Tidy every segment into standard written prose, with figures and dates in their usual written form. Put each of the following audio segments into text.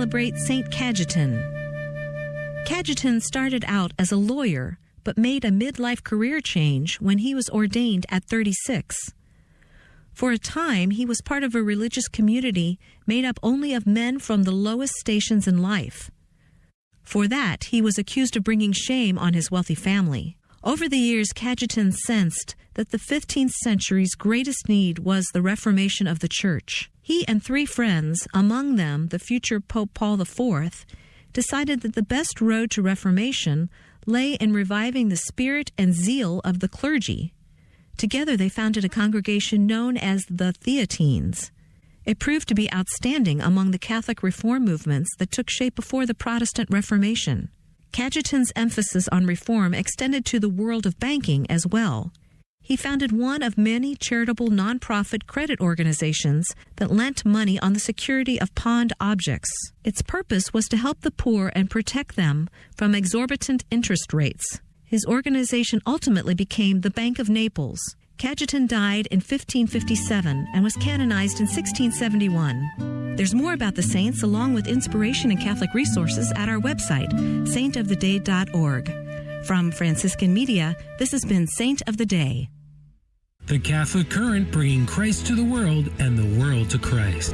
celebrate St. Cajetan. Cajetan started out as a lawyer, but made a midlife career change when he was ordained at 36. For a time, he was part of a religious community made up only of men from the lowest stations in life. For that, he was accused of bringing shame on his wealthy family. Over the years, Cajetan sensed that the 15th century's greatest need was the reformation of the Church. He and 3 friends, among them the future Pope Paul IV, decided that the best road to reformation lay in reviving the spirit and zeal of the clergy. Together they founded a congregation known as the Theatines. It proved to be outstanding among the Catholic reform movements that took shape before the Protestant Reformation. Cajetan's emphasis on reform extended to the world of banking as well. He founded one of many charitable nonprofit credit organizations that lent money on the security of pawned objects. Its purpose was to help the poor and protect them from exorbitant interest rates. His organization ultimately became the Bank of Naples. Cajetan died in 1557 and was canonized in 1671. There's more about the saints along with inspiration and Catholic resources at our website, saintoftheday.org. From Franciscan Media, this has been Saint of the Day. The Catholic Current, bringing Christ to the world and the world to Christ.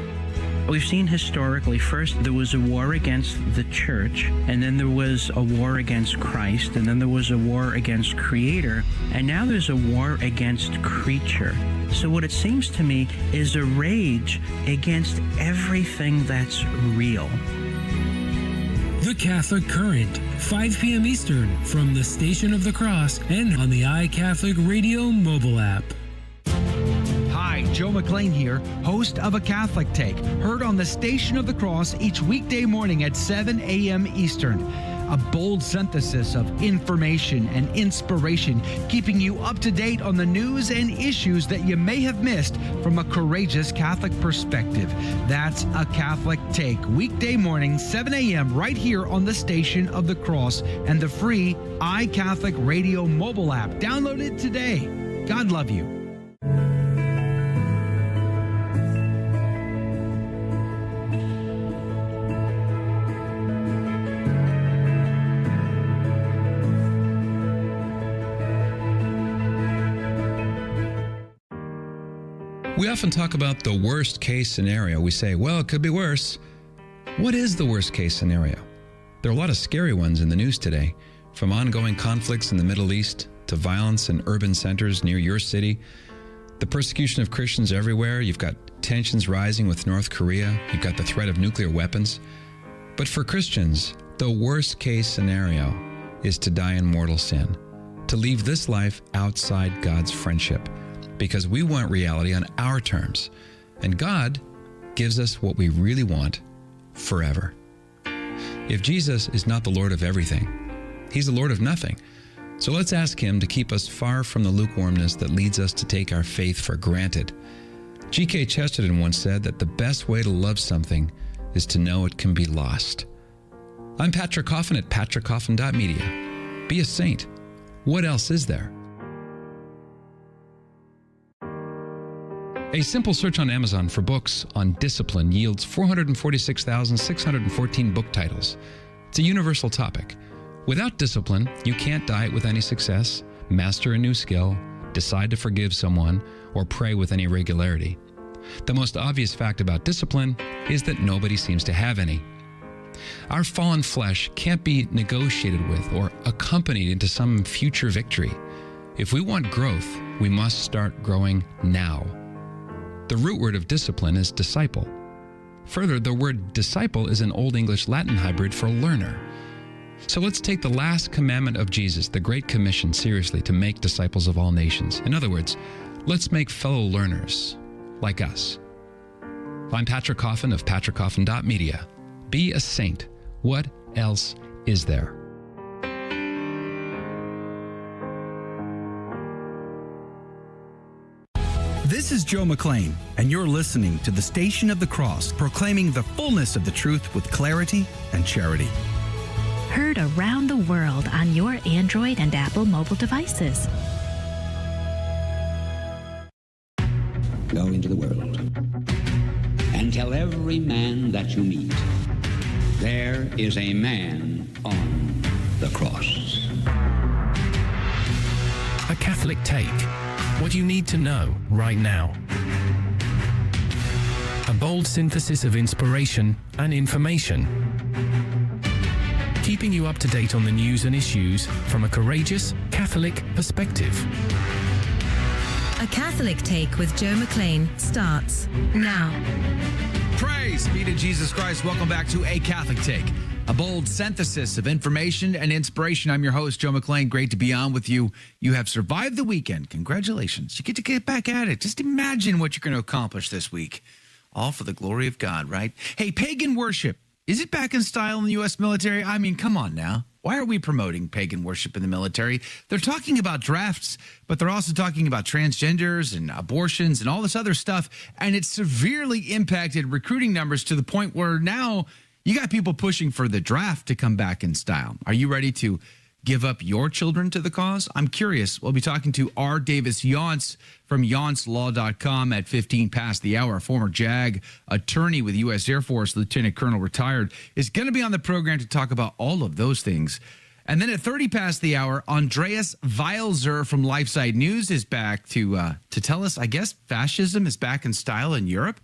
We've seen historically, first there was a war against the church, and then there was a war against Christ, and then there was a war against Creator, and now there's a war against creature. So what it seems to me is a rage against everything that's real. The Catholic Current, 5 p.m. Eastern, from the Station of the Cross and on the iCatholic Radio mobile app. Hi, Joe McLean here, host of A Catholic Take, heard on the Station of the Cross each weekday morning at 7 a.m. Eastern. A bold synthesis of information and inspiration, keeping you up to date on the news and issues that you may have missed from a courageous Catholic perspective. That's A Catholic Take, weekday morning, 7 a.m. right here on the Station of the Cross and the free iCatholic Radio mobile app. Download it today. God love you. We often talk about the worst case scenario. We say, well, it could be worse. What is the worst case scenario? There are a lot of scary ones in the news today, from ongoing conflicts in the Middle East to violence in urban centers near your city, the persecution of Christians everywhere. You've got tensions rising with North Korea. You've got the threat of nuclear weapons. But for Christians, the worst case scenario is to die in mortal sin, to leave this life outside God's friendship, because we want reality on our terms. And God gives us what we really want forever. If Jesus is not the Lord of everything, He's the Lord of nothing. So let's ask Him to keep us far from the lukewarmness that leads us to take our faith for granted. G.K. Chesterton once said that the best way to love something is to know it can be lost. I'm Patrick Coffin at patrickcoffin.media. Be a saint. What else is there? A simple search on Amazon for books on discipline yields 446,614 book titles. It's a universal topic. Without discipline, you can't diet with any success, master a new skill, decide to forgive someone, or pray with any regularity. The most obvious fact about discipline is that nobody seems to have any. Our fallen flesh can't be negotiated with or accompanied into some future victory. If we want growth, we must start growing now. The root word of discipline is disciple. Further, the word disciple is an Old English Latin hybrid for learner. So let's take the last commandment of Jesus, the Great Commission, seriously, to make disciples of all nations. In other words, let's make fellow learners like us. I'm Patrick Coffin of patrickcoffin.media. Be a saint. What else is there? This is Joe McLean, and you're listening to the Station of the Cross, proclaiming the fullness of the truth with clarity and charity. Heard around the world on your Android and Apple mobile devices. Go into the world and tell every man that you meet, there is a man on the cross. A Catholic Take. What you need to know right now. A bold synthesis of inspiration and information. Keeping you up to date on the news and issues from a courageous Catholic perspective. A Catholic Take with Joe McLean starts now. Praise be to Jesus Christ. Welcome back to A Catholic Take, a bold synthesis of information and inspiration. I'm your host, Joe McLean. Great to be on with you. You have survived the weekend. Congratulations. You get to get back at it. Just imagine what you're going to accomplish this week. All for the glory of God, right? Hey, pagan worship. Is it back in style in the U.S. military? I mean, come on now. Why are we promoting pagan worship in the military? They're talking about drafts, but they're also talking about transgenders and abortions and all this other stuff. And it's severely impacted recruiting numbers to the point where now you got people pushing for the draft to come back in style. Are you ready to give up your children to the cause? I'm curious. We'll be talking to R. Davis Younts from YountsLaw.com at 15 past the hour. A former JAG attorney with U.S. Air Force, Lieutenant Colonel retired, is going to be on the program to talk about all of those things. And then at 30 past the hour, Andreas Wailzer from LifeSite News is back to tell us, I guess, fascism is back in style in Europe.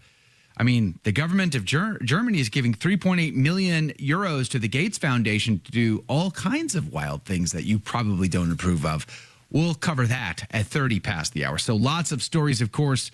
I mean, the government of Germany is giving 3.8 million euros to the Gates Foundation to do all kinds of wild things that you probably don't approve of. We'll cover that at 30 past the hour. So lots of stories, of course,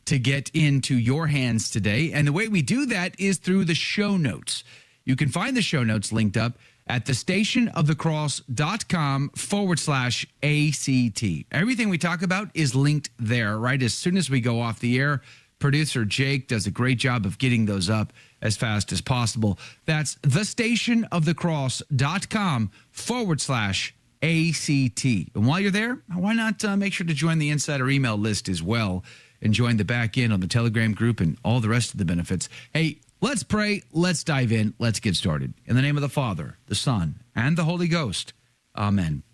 to get into your hands today. And the way we do that is through the show notes. You can find the show notes linked up at thestationofthecross.com/ACT. Everything we talk about is linked there right as soon as we go off the air. Producer Jake does a great job of getting those up as fast as possible. That's thestationofthecross.com/ACT. And while you're there, why not make sure to join the insider email list as well and join the back end on the Telegram group and all the rest of the benefits. Hey, let's pray. Let's dive in. Let's get started. In the name of the Father, the Son, and the Holy Ghost. Amen.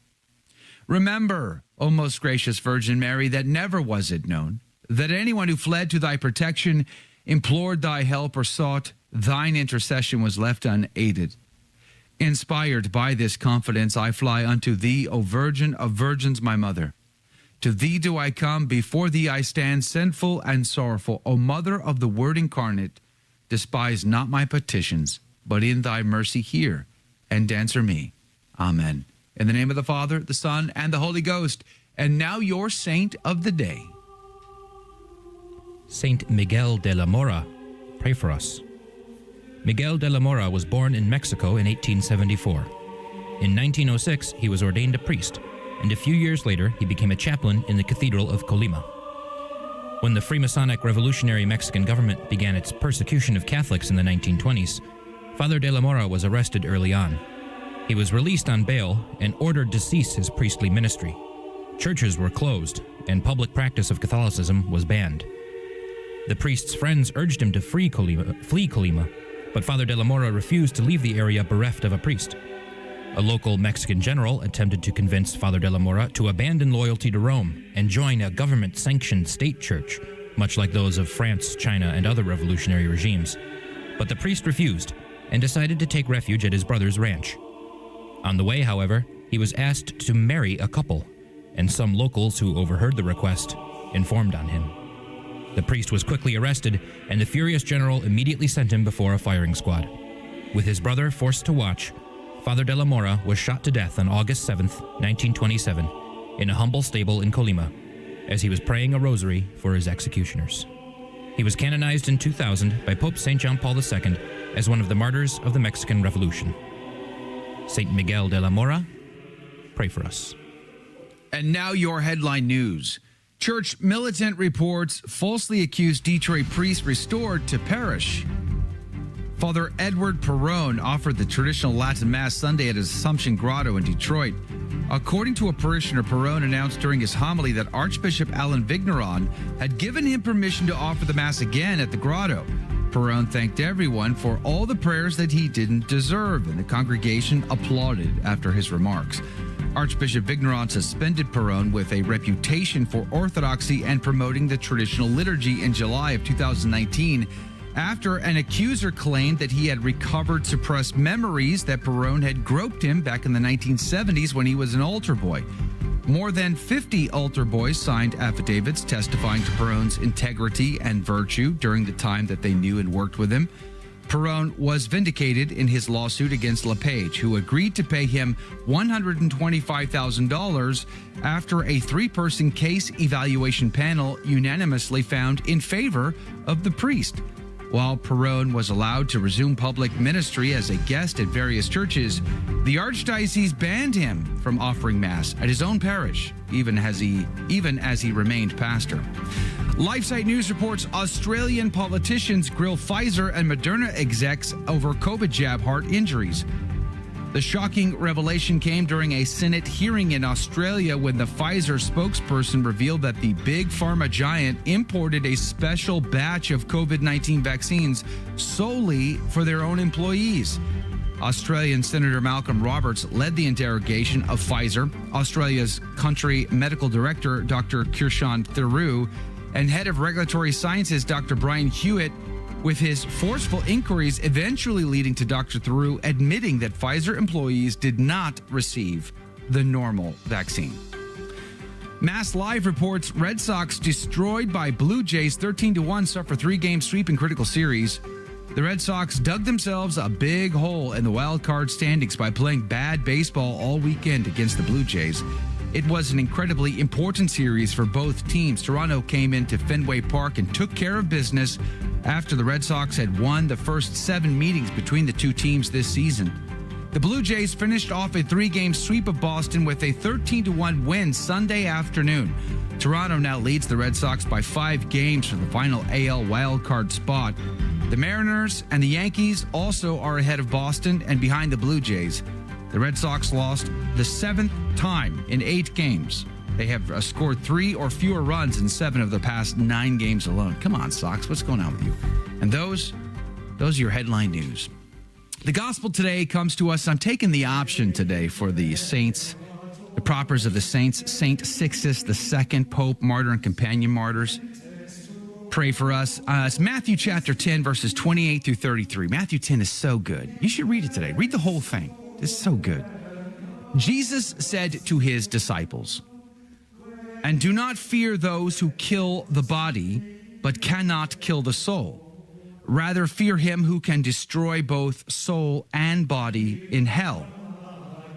Remember, O most gracious Virgin Mary, that never was it known that anyone who fled to thy protection, implored thy help, or sought thine intercession was left unaided. Inspired by this confidence, I fly unto thee, O Virgin of Virgins, my mother. To thee do I come, before thee I stand, sinful and sorrowful. O Mother of the Word incarnate, despise not my petitions, but in thy mercy hear and answer me. Amen. In the name of the Father, the Son, and the Holy Ghost. And now your saint of the day. Saint Miguel de la Mora, pray for us. Miguel de la Mora was born in Mexico in 1874. In 1906, he was ordained a priest, and a few years later, he became a chaplain in the Cathedral of Colima. When the Freemasonic Revolutionary Mexican government began its persecution of Catholics in the 1920s, Father de la Mora was arrested early on. He was released on bail and ordered to cease his priestly ministry. Churches were closed, and public practice of Catholicism was banned. The priest's friends urged him to flee Colima, but Father de la Mora refused to leave the area bereft of a priest. A local Mexican general attempted to convince Father de la Mora to abandon loyalty to Rome and join a government-sanctioned state church, much like those of France, China, and other revolutionary regimes. But the priest refused and decided to take refuge at his brother's ranch. On the way, however, he was asked to marry a couple, and some locals who overheard the request informed on him. The priest was quickly arrested, and the furious general immediately sent him before a firing squad. With his brother forced to watch, Father de la Mora was shot to death on August 7th, 1927, in a humble stable in Colima, as he was praying a rosary for his executioners. He was canonized in 2000 by Pope St. John Paul II as one of the martyrs of the Mexican Revolution. Saint Miguel de la Mora, pray for us. And now your headline news. Church militant reports falsely accused Detroit priest restored to parish. Father Edward Perrone offered the traditional Latin Mass Sunday at his Assumption Grotto in Detroit. According to a parishioner, Perrone announced during his homily that Archbishop Alan Vigneron had given him permission to offer the Mass again at the grotto. Perrone thanked everyone for all the prayers that he didn't deserve, and the congregation applauded after his remarks. Archbishop Vigneron suspended Perrone with a reputation for orthodoxy and promoting the traditional liturgy in July of 2019, after an accuser claimed that he had recovered suppressed memories that Perón had groped him back in the 1970s when he was an altar boy. More than 50 altar boys signed affidavits testifying to Perón's integrity and virtue during the time that they knew and worked with him. Perón was vindicated in his lawsuit against LePage, who agreed to pay him $125,000 after a three-person case evaluation panel unanimously found in favor of the priest. While Perón was allowed to resume public ministry as a guest at various churches, the archdiocese banned him from offering Mass at his own parish, even as he remained pastor. LifeSite News reports Australian politicians grill Pfizer and Moderna execs over COVID jab heart injuries. The shocking revelation came during a Senate hearing in Australia when the Pfizer spokesperson revealed that the big pharma giant imported a special batch of COVID-19 vaccines solely for their own employees. Australian Senator Malcolm Roberts led the interrogation of Pfizer, Australia's country medical director, Dr. Kirshan Theru, and head of regulatory sciences, Dr. Brian Hewitt, with his forceful inquiries eventually leading to Dr. Theru admitting that Pfizer employees did not receive the normal vaccine. Mass Live reports Red Sox destroyed by Blue Jays 13-1 suffer three-game sweep in critical series. The Red Sox dug themselves a big hole in the wild card standings by playing bad baseball all weekend against the Blue Jays. It was an incredibly important series for both teams. Toronto came into Fenway Park and took care of business after the Red Sox had won the first 7 meetings between the two teams this season. The Blue Jays finished off a 3-game sweep of Boston with a 13-1 win Sunday afternoon. Toronto now leads the Red Sox by 5 games for the final AL wildcard spot. The Mariners and the Yankees also are ahead of Boston and behind the Blue Jays. The Red Sox lost the 7th time in 8 games. They have scored 3 or fewer runs in 7 of the past 9 games alone. Come on, Sox, what's going on with you? And those are your headline news. The gospel today comes to us. I'm taking the option today for the saints, the propers of the saints, Saint Sixtus II, Pope, martyr, and companion martyrs. Pray for us. It's Matthew chapter 10, verses 28 through 33. Matthew 10 is so good. You should read it today. Read the whole thing. It's so good. Jesus said to his disciples, "And do not fear those who kill the body, but cannot kill the soul. Rather fear him who can destroy both soul and body in hell.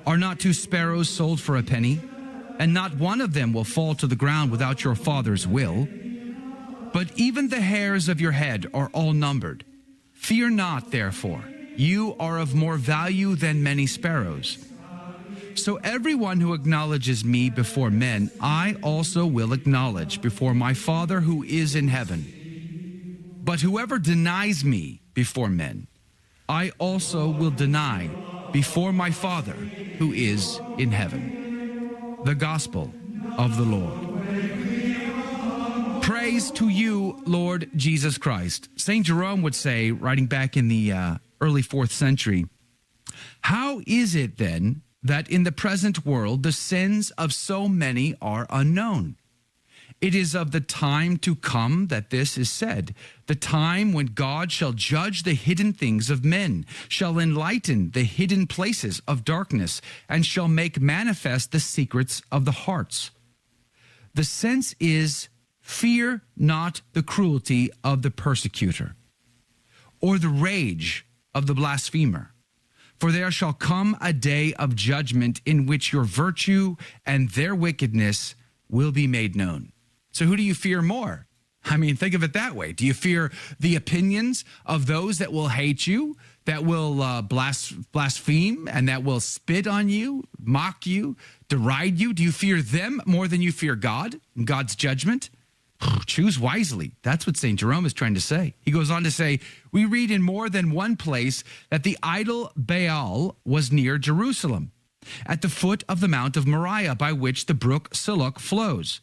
Are not 2 sparrows sold for a penny? And not one of them will fall to the ground without your Father's will. But even the hairs of your head are all numbered. Fear not, therefore. You are of more value than many sparrows. So everyone who acknowledges me before men, I also will acknowledge before my Father who is in heaven. But whoever denies me before men, I also will deny before my Father who is in heaven." The Gospel of the Lord. Praise to you, Lord Jesus Christ. St. Jerome would say, writing back in the early 4th century, "How is it then that in the present world the sins of so many are unknown? It is of the time to come that this is said, the time when God shall judge the hidden things of men, shall enlighten the hidden places of darkness, and shall make manifest the secrets of the hearts. The sense is, fear not the cruelty of the persecutor, or the rage of the blasphemer. For there shall come a day of judgment in which your virtue and their wickedness will be made known." So who do you fear more? I mean, think of it that way. Do you fear the opinions of those that will hate you, that will blaspheme, and that will spit on you, mock you, deride you? Do you fear them more than you fear God and God's judgment? Choose wisely. That's what St. Jerome is trying to say. He goes on to say, we read in more than one place that the idol Baal was near Jerusalem, at the foot of the Mount of Moriah, by which the brook Siloch flows.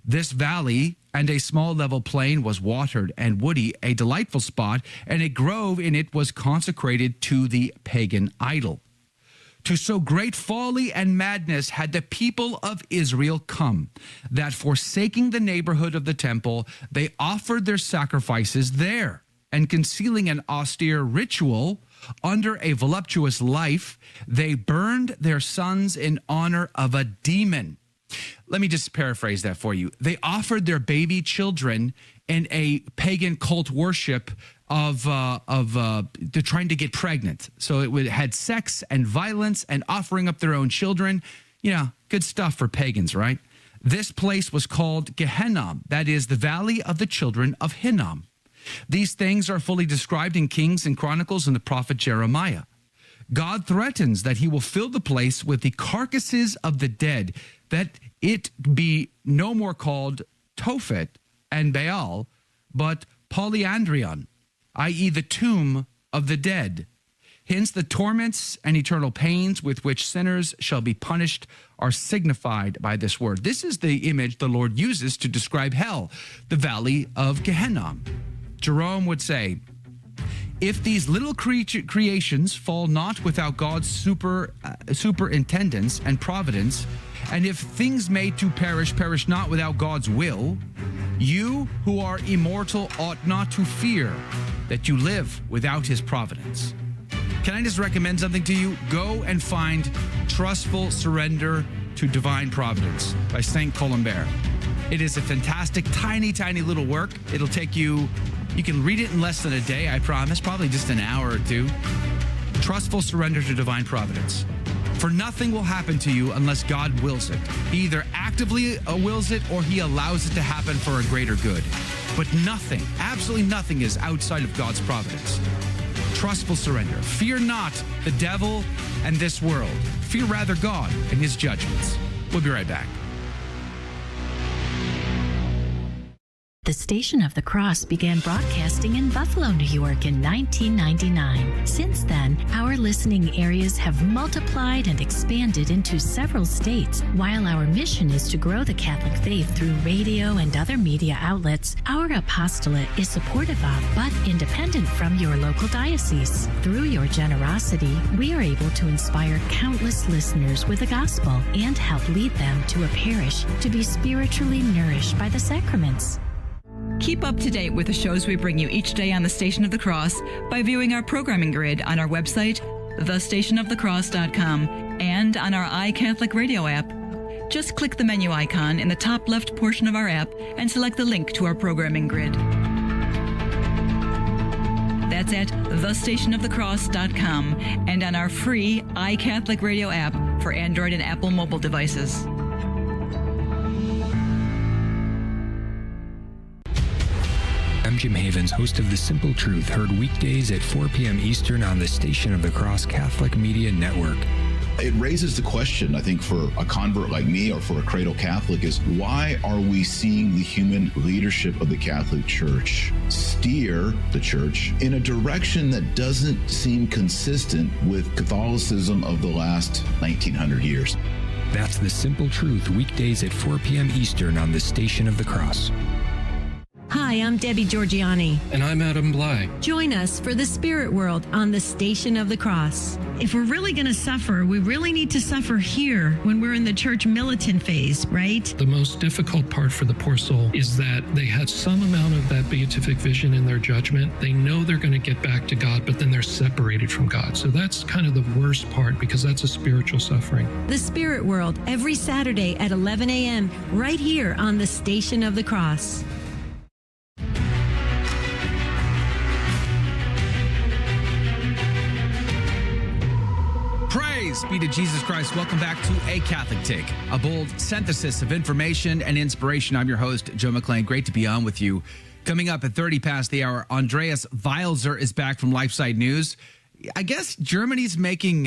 This valley and a small level plain was watered and woody, a delightful spot, and a grove in it was consecrated to the pagan idol. To so great folly and madness had the people of Israel come, that forsaking the neighborhood of the temple, they offered their sacrifices there. and concealing an austere ritual under a voluptuous life, they burned their sons in honor of a demon. Let me just paraphrase that for you. They offered their baby children in a pagan cult worship of they're trying to get pregnant. So it had sex and violence and offering up their own children. You know, good stuff for pagans, right? This place was called Gehenna, that is the valley of the children of Hinnom. These things are fully described in Kings and Chronicles and the prophet Jeremiah. God threatens that he will fill the place with the carcasses of the dead, that it be no more called Tophet and Baal, but Polyandrion, i.e. the tomb of the dead. Hence the torments and eternal pains with which sinners shall be punished are signified by this word. This is the image the Lord uses to describe hell, the valley of Gehenna. Jerome would say, if these little creations fall not without God's superintendence and providence, and if things made to perish not without God's will, you who are immortal ought not to fear that you live without his providence. Can I just recommend something to you? Go and find Trustful Surrender to Divine Providence by St. Columbaire. It is a fantastic, tiny, tiny little work. It'll take you can read it in less than a day, I promise, probably just an hour or two. Trustful Surrender to Divine Providence. For nothing will happen to you unless God wills it. He either actively wills it or he allows it to happen for a greater good. But nothing, absolutely nothing is outside of God's providence. Trustful surrender. Fear not the devil and this world. Fear rather God and his judgments. We'll be right back. The Station of the Cross began broadcasting in Buffalo, New York in 1999. Since then, our listening areas have multiplied and expanded into several states. While our mission is to grow the Catholic faith through radio and other media outlets, our apostolate is supportive of, but independent from your local diocese. Through your generosity, we are able to inspire countless listeners with the gospel and help lead them to a parish to be spiritually nourished by the sacraments. Keep up to date with the shows we bring you each day on the Station of the Cross by viewing our programming grid on our website, thestationofthecross.com, and on our iCatholic Radio app. Just click the menu icon in the top left portion of our app and select the link to our programming grid. That's at thestationofthecross.com and on our free iCatholic Radio app for Android and Apple mobile devices. I'm Jim Havens, host of The Simple Truth, heard weekdays at 4 p.m. Eastern on the Station of the Cross Catholic Media Network. It raises the question, I think, for a convert like me or for a cradle Catholic is, why are we seeing the human leadership of the Catholic Church steer the Church in a direction that doesn't seem consistent with Catholicism of the last 1900 years? That's The Simple Truth, weekdays at 4 p.m. Eastern on the Station of the Cross. Hi, I'm Debbie Georgiani. And I'm Adam Bly. Join us for the Spirit World on the Station of the Cross. If we're really going to suffer, we really need to suffer here when we're in the church militant phase, right? The most difficult part for the poor soul is that they had some amount of that beatific vision in their judgment. They know they're going to get back to God, but then they're separated from God. So that's kind of the worst part because that's a spiritual suffering. The Spirit World, every Saturday at 11 a.m., right here on the Station of the Cross. Praise be to Jesus Christ. Welcome back to A Catholic Take, a bold synthesis of information and inspiration. I'm your host, Joe McClain. Great to be on with you. Coming up at 30 past the hour, Andreas Wailzer is back from LifeSite News. I guess Germany's making,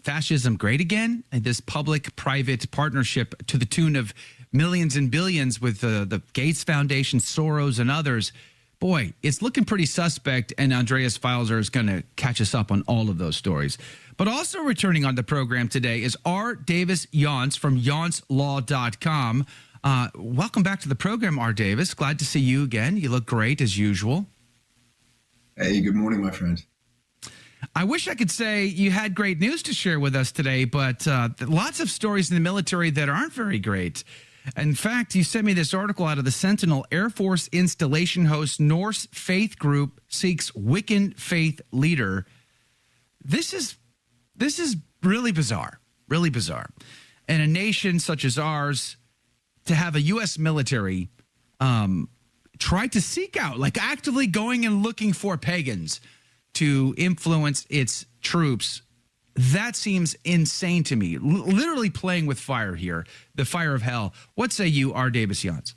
fascism great again. And this public-private partnership to the tune of millions and billions with the Gates Foundation, Soros, and others. Boy, it's looking pretty suspect, and Andreas Wailzer is going to catch us up on all of those stories. But also returning on the program today is R. Davis Younts from YountsLaw.com. Welcome back to the program, R. Davis. Glad to see you again. You look great as usual. Hey, good morning, my friend. I wish I could say you had great news to share with us today, but lots of stories in the military that aren't very great. In fact, you sent me this article out of the Sentinel. Air Force installation host Norse faith group seeks Wiccan faith leader. This is really bizarre, really bizarre. In a nation such as ours, to have a U.S. military try to seek out, like actively going and looking for pagans to influence its troops, that seems insane to me. Literally playing with fire here, the fire of hell. What say you, R. Davis Younts?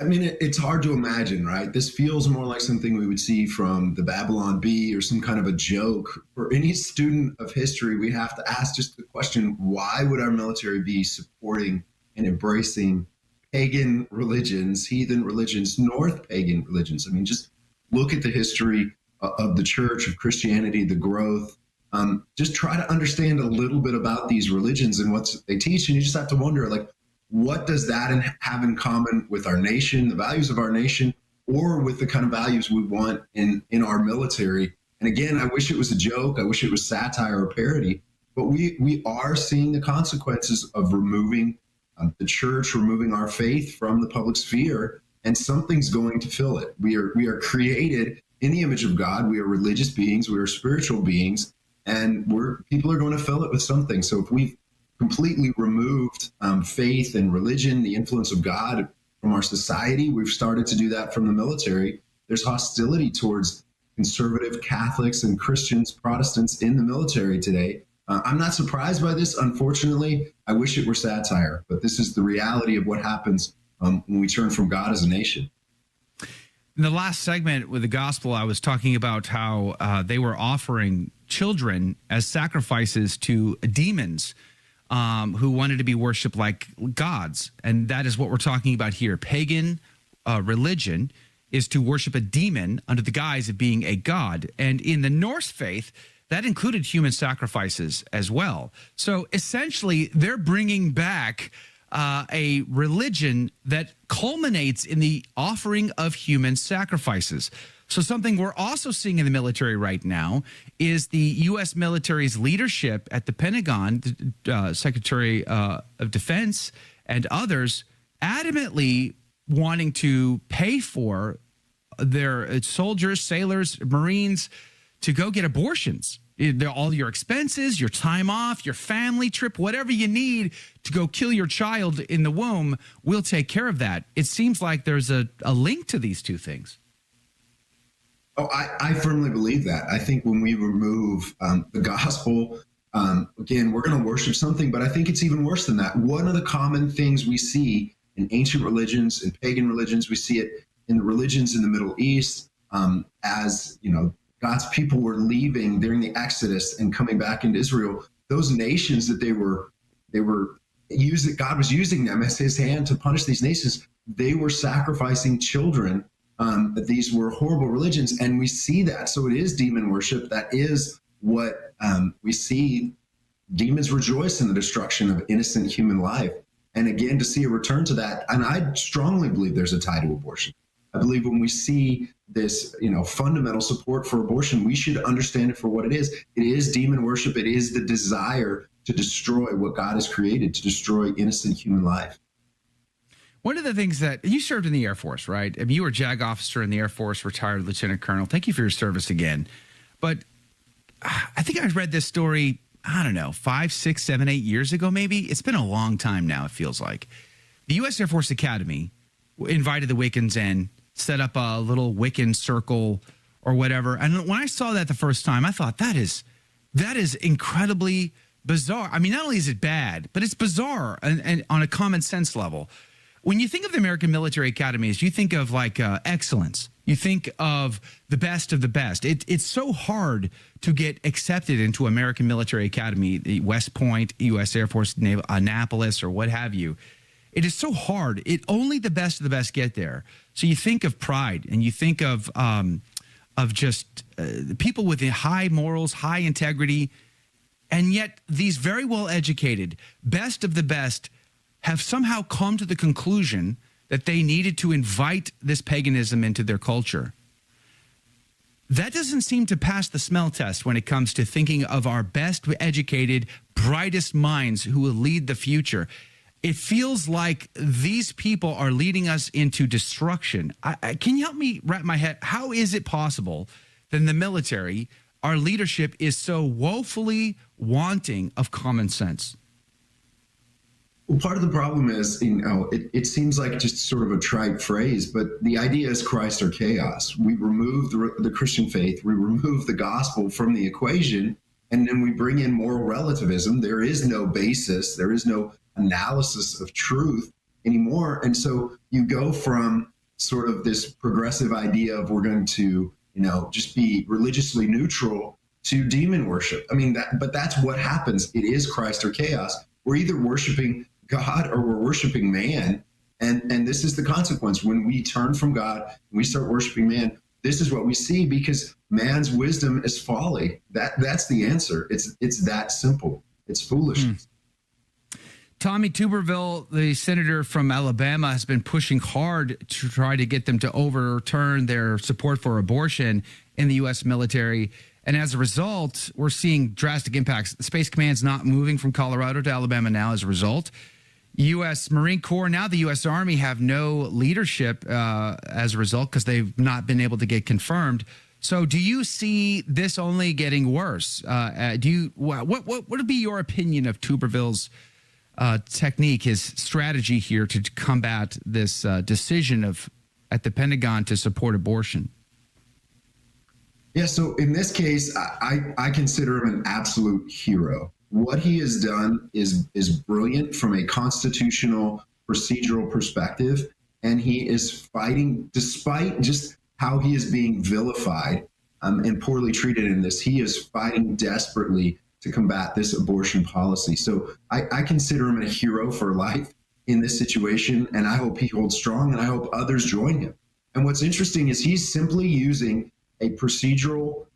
I mean, it's hard to imagine, right? This feels more like something we would see from the Babylon Bee or some kind of a joke. For any student of history, we have to ask just the question, why would our military be supporting and embracing pagan religions, heathen religions, North pagan religions? I mean, just look at the history of the church, of Christianity, the growth. Just try to understand a little bit about these religions and what they teach. And you just have to wonder, like, what does that have in common with our nation, the values of our nation, or with the kind of values we want in our military? And again, I wish it was a joke. I wish it was satire or parody. But we are seeing the consequences of removing the church, removing our faith from the public sphere, and something's going to fill it. We are created in the image of God. We are religious beings. We are spiritual beings, and people are going to fill it with something. So if we've completely removed faith and religion, the influence of God from our society, we've started to do that from the military. There's hostility towards conservative Catholics and Christians, Protestants in the military today. I'm not surprised by this. Unfortunately, I wish it were satire, but this is the reality of what happens when we turn from God as a nation. In the last segment with the gospel, I was talking about how they were offering children as sacrifices to demons who wanted to be worshipped like gods. And that is what we're talking about here. Pagan religion is to worship a demon under the guise of being a god. And in the Norse faith, that included human sacrifices as well. So essentially, they're bringing back a religion that culminates in the offering of human sacrifices. So something we're also seeing in the military right now is the U.S. military's leadership at the Pentagon, Secretary of Defense and others, adamantly wanting to pay for their soldiers, sailors, Marines to go get abortions. All your expenses, your time off, your family trip, whatever you need to go kill your child in the womb, we'll take care of that. It seems like there's a link to these two things. Oh, I firmly believe that. I think when we remove the gospel, again, we're going to worship something, but I think it's even worse than that. One of the common things we see in ancient religions and pagan religions, we see it in the religions in the Middle East, as, you know, God's people were leaving during the Exodus and coming back into Israel. Those nations that they were using, God was using them as his hand to punish these nations. They were sacrificing children. That these were horrible religions, and we see that. So it is demon worship. That is what we see. Demons rejoice in the destruction of innocent human life. And again, to see a return to that, and I strongly believe there's a tie to abortion. I believe when we see this, fundamental support for abortion, we should understand it for what it is. It is demon worship. It is the desire to destroy what God has created, to destroy innocent human life. One of the things that you served in the Air Force, right? I mean, you were a JAG officer in the Air Force, retired lieutenant colonel. Thank you for your service again. But I think I read this story, 5, 6, 7, 8 years ago, maybe. It's been a long time now, it feels like. The U.S. Air Force Academy invited the Wiccans in, set up a little Wiccan circle or whatever. And when I saw that the first time, I thought that is incredibly bizarre. I mean, not only is it bad, but it's bizarre and on a common sense level. When you think of the American military academies, you think of like excellence. You think of the best of the best. It's so hard to get accepted into American military academy, the West Point, U.S. Air Force, Annapolis, or what have you. It is so hard. Only the best of the best get there. So you think of pride, and you think of just people with high morals, high integrity, and yet these very well educated, best of the best have somehow come to the conclusion that they needed to invite this paganism into their culture. That doesn't seem to pass the smell test when it comes to thinking of our best educated, brightest minds who will lead the future. it feels like these people are leading us into destruction. Can you help me wrap my head? How is it possible that in the military, our leadership is so woefully wanting of common sense? Well, part of the problem is, it seems like just sort of a trite phrase, but the idea is Christ or chaos. We remove the Christian faith, we remove the gospel from the equation, and then we bring in moral relativism. There is no basis, there is no analysis of truth anymore. And so you go from sort of this progressive idea of we're going to, just be religiously neutral to demon worship. But that's what happens. It is Christ or chaos. We're either worshiping God or we're worshiping man. And this is the consequence. When we turn from God and we start worshiping man, this is what we see, because man's wisdom is folly. That's the answer. It's that simple. It's foolishness. Tommy Tuberville, the senator from Alabama, has been pushing hard to try to get them to overturn their support for abortion in the U.S. military. And as a result, we're seeing drastic impacts. The Space Command's not moving from Colorado to Alabama now as a result. U.S. Marine Corps, now the U.S. Army, have no leadership as a result because they've not been able to get confirmed. So do you see this only getting worse? What would be your opinion of Tuberville's technique, his strategy here to combat this decision at the Pentagon to support abortion? Yeah, so in this case, I consider him an absolute hero. What he has done is brilliant from a constitutional procedural perspective, and he is fighting, despite just how he is being vilified and poorly treated in this, he is fighting desperately to combat this abortion policy. So I consider him a hero for life in this situation, and I hope he holds strong, and I hope others join him. And what's interesting is he's simply using a procedural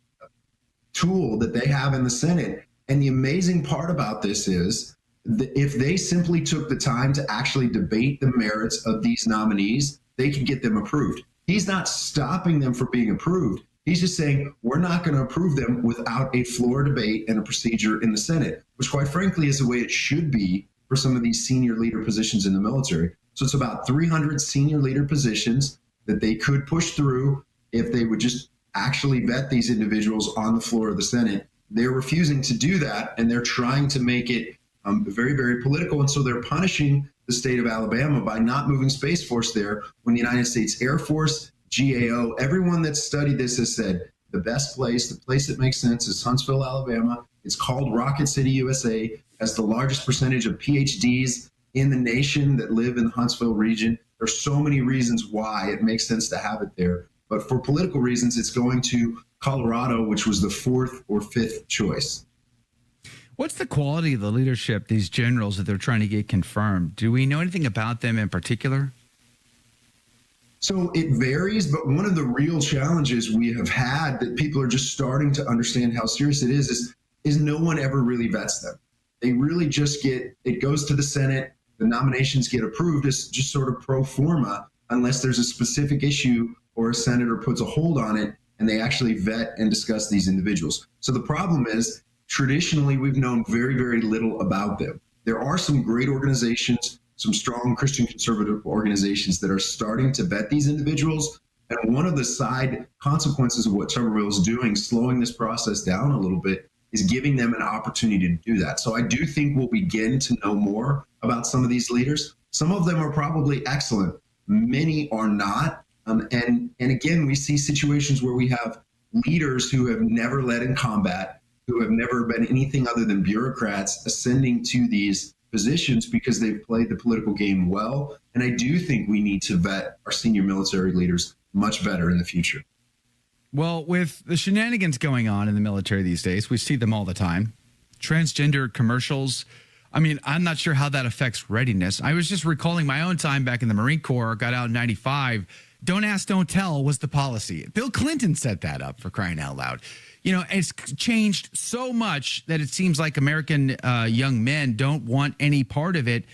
tool that they have in the Senate. And the amazing part about this is that if they simply took the time to actually debate the merits of these nominees, they could get them approved. He's not stopping them from being approved. He's just saying, we're not going to approve them without a floor debate and a procedure in the Senate, which quite frankly is the way it should be for some of these senior leader positions in the military. So it's about 300 senior leader positions that they could push through if they would just actually vet these individuals on the floor of the Senate. They're refusing to do that, and they're trying to make it very, very political. And so they're punishing the state of Alabama by not moving Space Force there, when the United States Air Force, GAO, everyone that's studied this has said the best place, the place that makes sense, is Huntsville, Alabama. It's called Rocket City, USA, has the largest percentage of PhDs in the nation that live in the Huntsville region. There's so many reasons why it makes sense to have it there. But for political reasons, it's going to Colorado, which was the fourth or fifth choice. What's the quality of the leadership, these generals that they're trying to get confirmed? Do we know anything about them in particular? So it varies, but one of the real challenges we have had that people are just starting to understand how serious it is no one ever really vets them. They really just it goes to the Senate, the nominations get approved as just sort of pro forma, unless there's a specific issue or a senator puts a hold on it and they actually vet and discuss these individuals. So the problem is, traditionally, we've known very, very little about them. There are some great organizations, some strong Christian conservative organizations that are starting to vet these individuals. And one of the side consequences of what Tuberville is doing, slowing this process down a little bit, is giving them an opportunity to do that. So I do think we'll begin to know more about some of these leaders. Some of them are probably excellent. Many are not. And again, we see situations where we have leaders who have never led in combat, who have never been anything other than bureaucrats, ascending to these positions because they've played the political game well. And I do think we need to vet our senior military leaders much better in the future. Well, with the shenanigans going on in the military these days, we see them all the time. Transgender commercials. I mean, I'm not sure how that affects readiness. I was just recalling my own time back in the Marine Corps, got out in 95. Don't ask, don't tell was the policy. Bill Clinton set that up, for crying out loud. You know, it's changed so much that it seems like American young men don't want any part of it.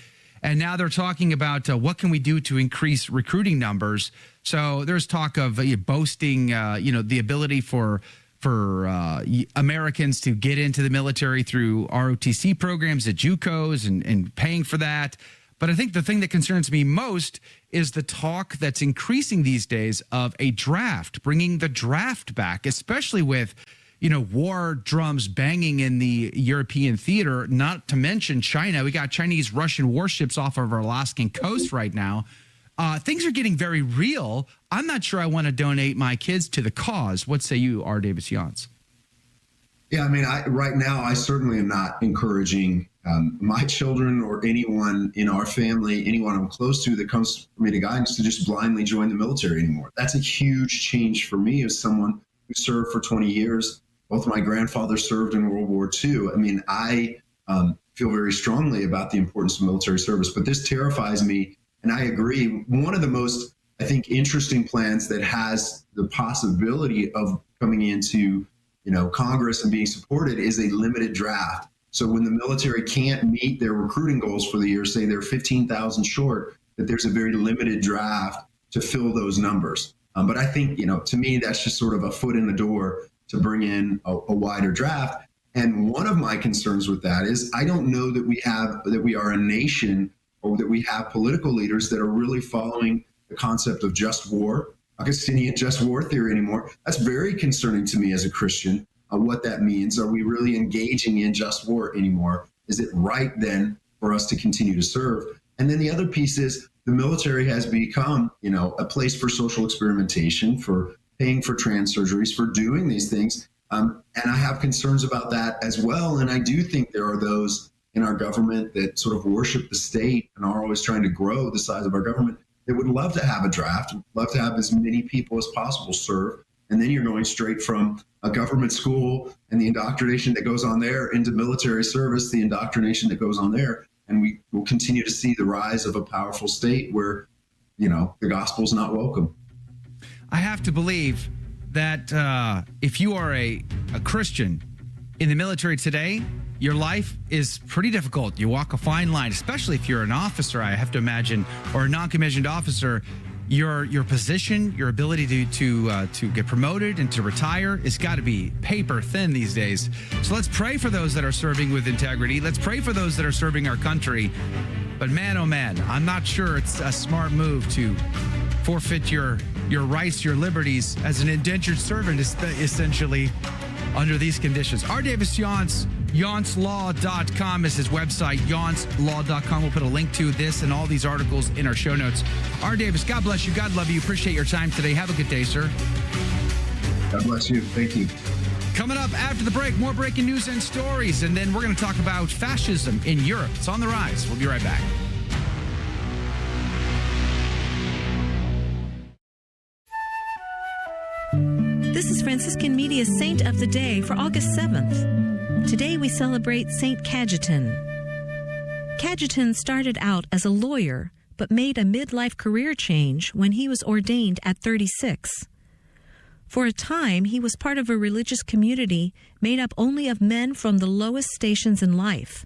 And now they're talking about what can we do to increase recruiting numbers. So there's talk of boasting, the ability for Americans to get into the military through ROTC programs at JUCOs and paying for that. But I think the thing that concerns me most is the talk that's increasing these days of a draft, bringing the draft back, especially with, war drums banging in the European theater, not to mention China. We got Chinese Russian warships off of our Alaskan coast right now. Things are getting very real. I'm not sure I want to donate my kids to the cause. What say you, R. Davis Younts? Yeah, right now, I certainly am not encouraging my children or anyone in our family, anyone I'm close to that comes for me to guidance, to just blindly join the military anymore. That's a huge change for me as someone who served for 20 years. Both my grandfathers served in World War II. I feel very strongly about the importance of military service, but this terrifies me. And I agree. One of the most, I think, interesting plans that has the possibility of coming into Congress and being supported is a limited draft. So when the military can't meet their recruiting goals for the year, say they're 15,000 short, that there's a very limited draft to fill those numbers. But I think, to me, that's just sort of a foot in the door to bring in a wider draft. And one of my concerns with that is I don't know that we are a nation or that we have political leaders that are really following the concept of just war, Augustinian just war theory anymore. That's very concerning to me as a Christian, what that means. Are we really engaging in just war anymore? Is it right then for us to continue to serve? And then the other piece is the military has become, a place for social experimentation, for paying for trans surgeries, for doing these things. And I have concerns about that as well. And I do think there are those in our government that sort of worship the state and are always trying to grow the size of our government. They would love to have a draft, love to have as many people as possible serve. And then you're going straight from a government school and the indoctrination that goes on there into military service, the indoctrination that goes on there. And we will continue to see the rise of a powerful state where, the gospel's not welcome. I have to believe that if you are a Christian in the military today, your life is pretty difficult. You walk a fine line, especially if you're an officer, I have to imagine, or a non-commissioned officer. Your position, your ability to get promoted and to retire has got to be paper thin these days. So let's pray for those that are serving with integrity. Let's pray for those that are serving our country. But man, oh man, I'm not sure it's a smart move to forfeit your rights, your liberties as an indentured servant, essentially, under these conditions. R. Davis Younts, YountsLaw.com is his website, YountsLaw.com. We'll put a link to this and all these articles in our show notes. R. Davis, God bless you. God love you. Appreciate your time today. Have a good day, sir. God bless you. Thank you. Coming up after the break, more breaking news and stories, and then we're going to talk about fascism in Europe. It's on the rise. We'll be right back. This is Franciscan Media's Saint of the Day for August 7th. Today we celebrate Saint Cajetan. Cajetan started out as a lawyer, but made a midlife career change when he was ordained at 36. For a time, he was part of a religious community made up only of men from the lowest stations in life.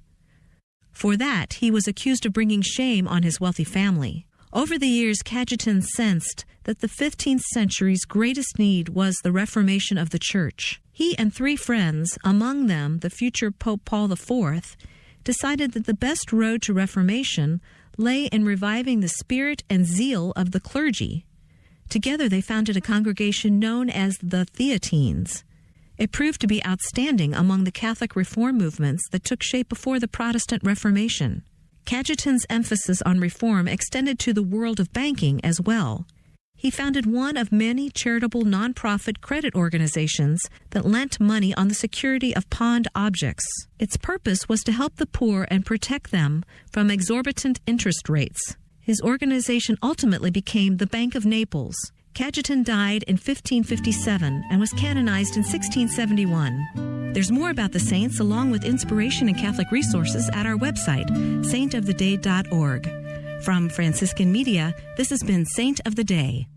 For that, he was accused of bringing shame on his wealthy family. Over the years, Cajetan sensed that the 15th century's greatest need was the reformation of the Church. He and 3 friends, among them the future Pope Paul IV, decided that the best road to reformation lay in reviving the spirit and zeal of the clergy. Together they founded a congregation known as the Theatines. It proved to be outstanding among the Catholic reform movements that took shape before the Protestant Reformation. Cajetan's emphasis on reform extended to the world of banking as well. He founded one of many charitable nonprofit credit organizations that lent money on the security of pawned objects. Its purpose was to help the poor and protect them from exorbitant interest rates. His organization ultimately became the Bank of Naples. Cajetan died in 1557 and was canonized in 1671. There's more about the saints along with inspiration and Catholic resources at our website, saintoftheday.org. From Franciscan Media, this has been Saint of the Day.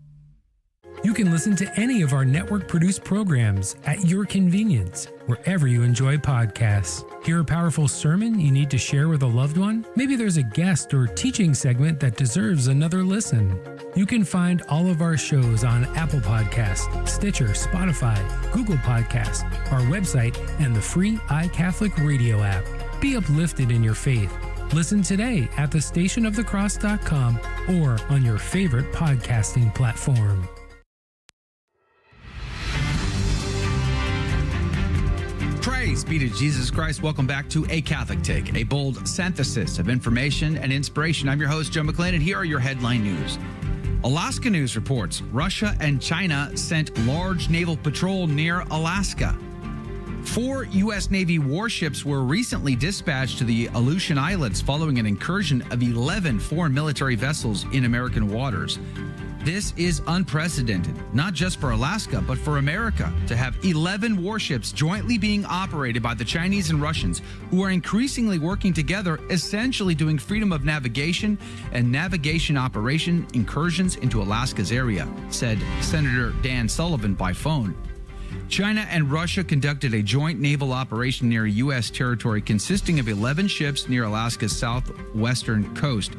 You can listen to any of our network-produced programs at your convenience, wherever you enjoy podcasts. Hear a powerful sermon you need to share with a loved one? Maybe there's a guest or teaching segment that deserves another listen. You can find all of our shows on Apple Podcasts, Stitcher, Spotify, Google Podcasts, our website, and the free iCatholic radio app. Be uplifted in your faith. Listen today at thestationofthecross.com or on your favorite podcasting platform. Praise be to Jesus Christ. Welcome back to A Catholic Take, a bold synthesis of information and inspiration. I'm your host, Joe McClain, and here are your headline news. Alaska News reports Russia and China sent large naval patrol near Alaska. 4 U.S. Navy warships were recently dispatched to the Aleutian Islands following an incursion of 11 foreign military vessels in American waters. This is unprecedented, not just for Alaska, but for America, to have 11 warships jointly being operated by the Chinese and Russians, who are increasingly working together, essentially doing freedom of navigation and navigation operation incursions into Alaska's area, said Senator Dan Sullivan by phone. China and Russia conducted a joint naval operation near U.S. territory consisting of 11 ships near Alaska's southwestern coast.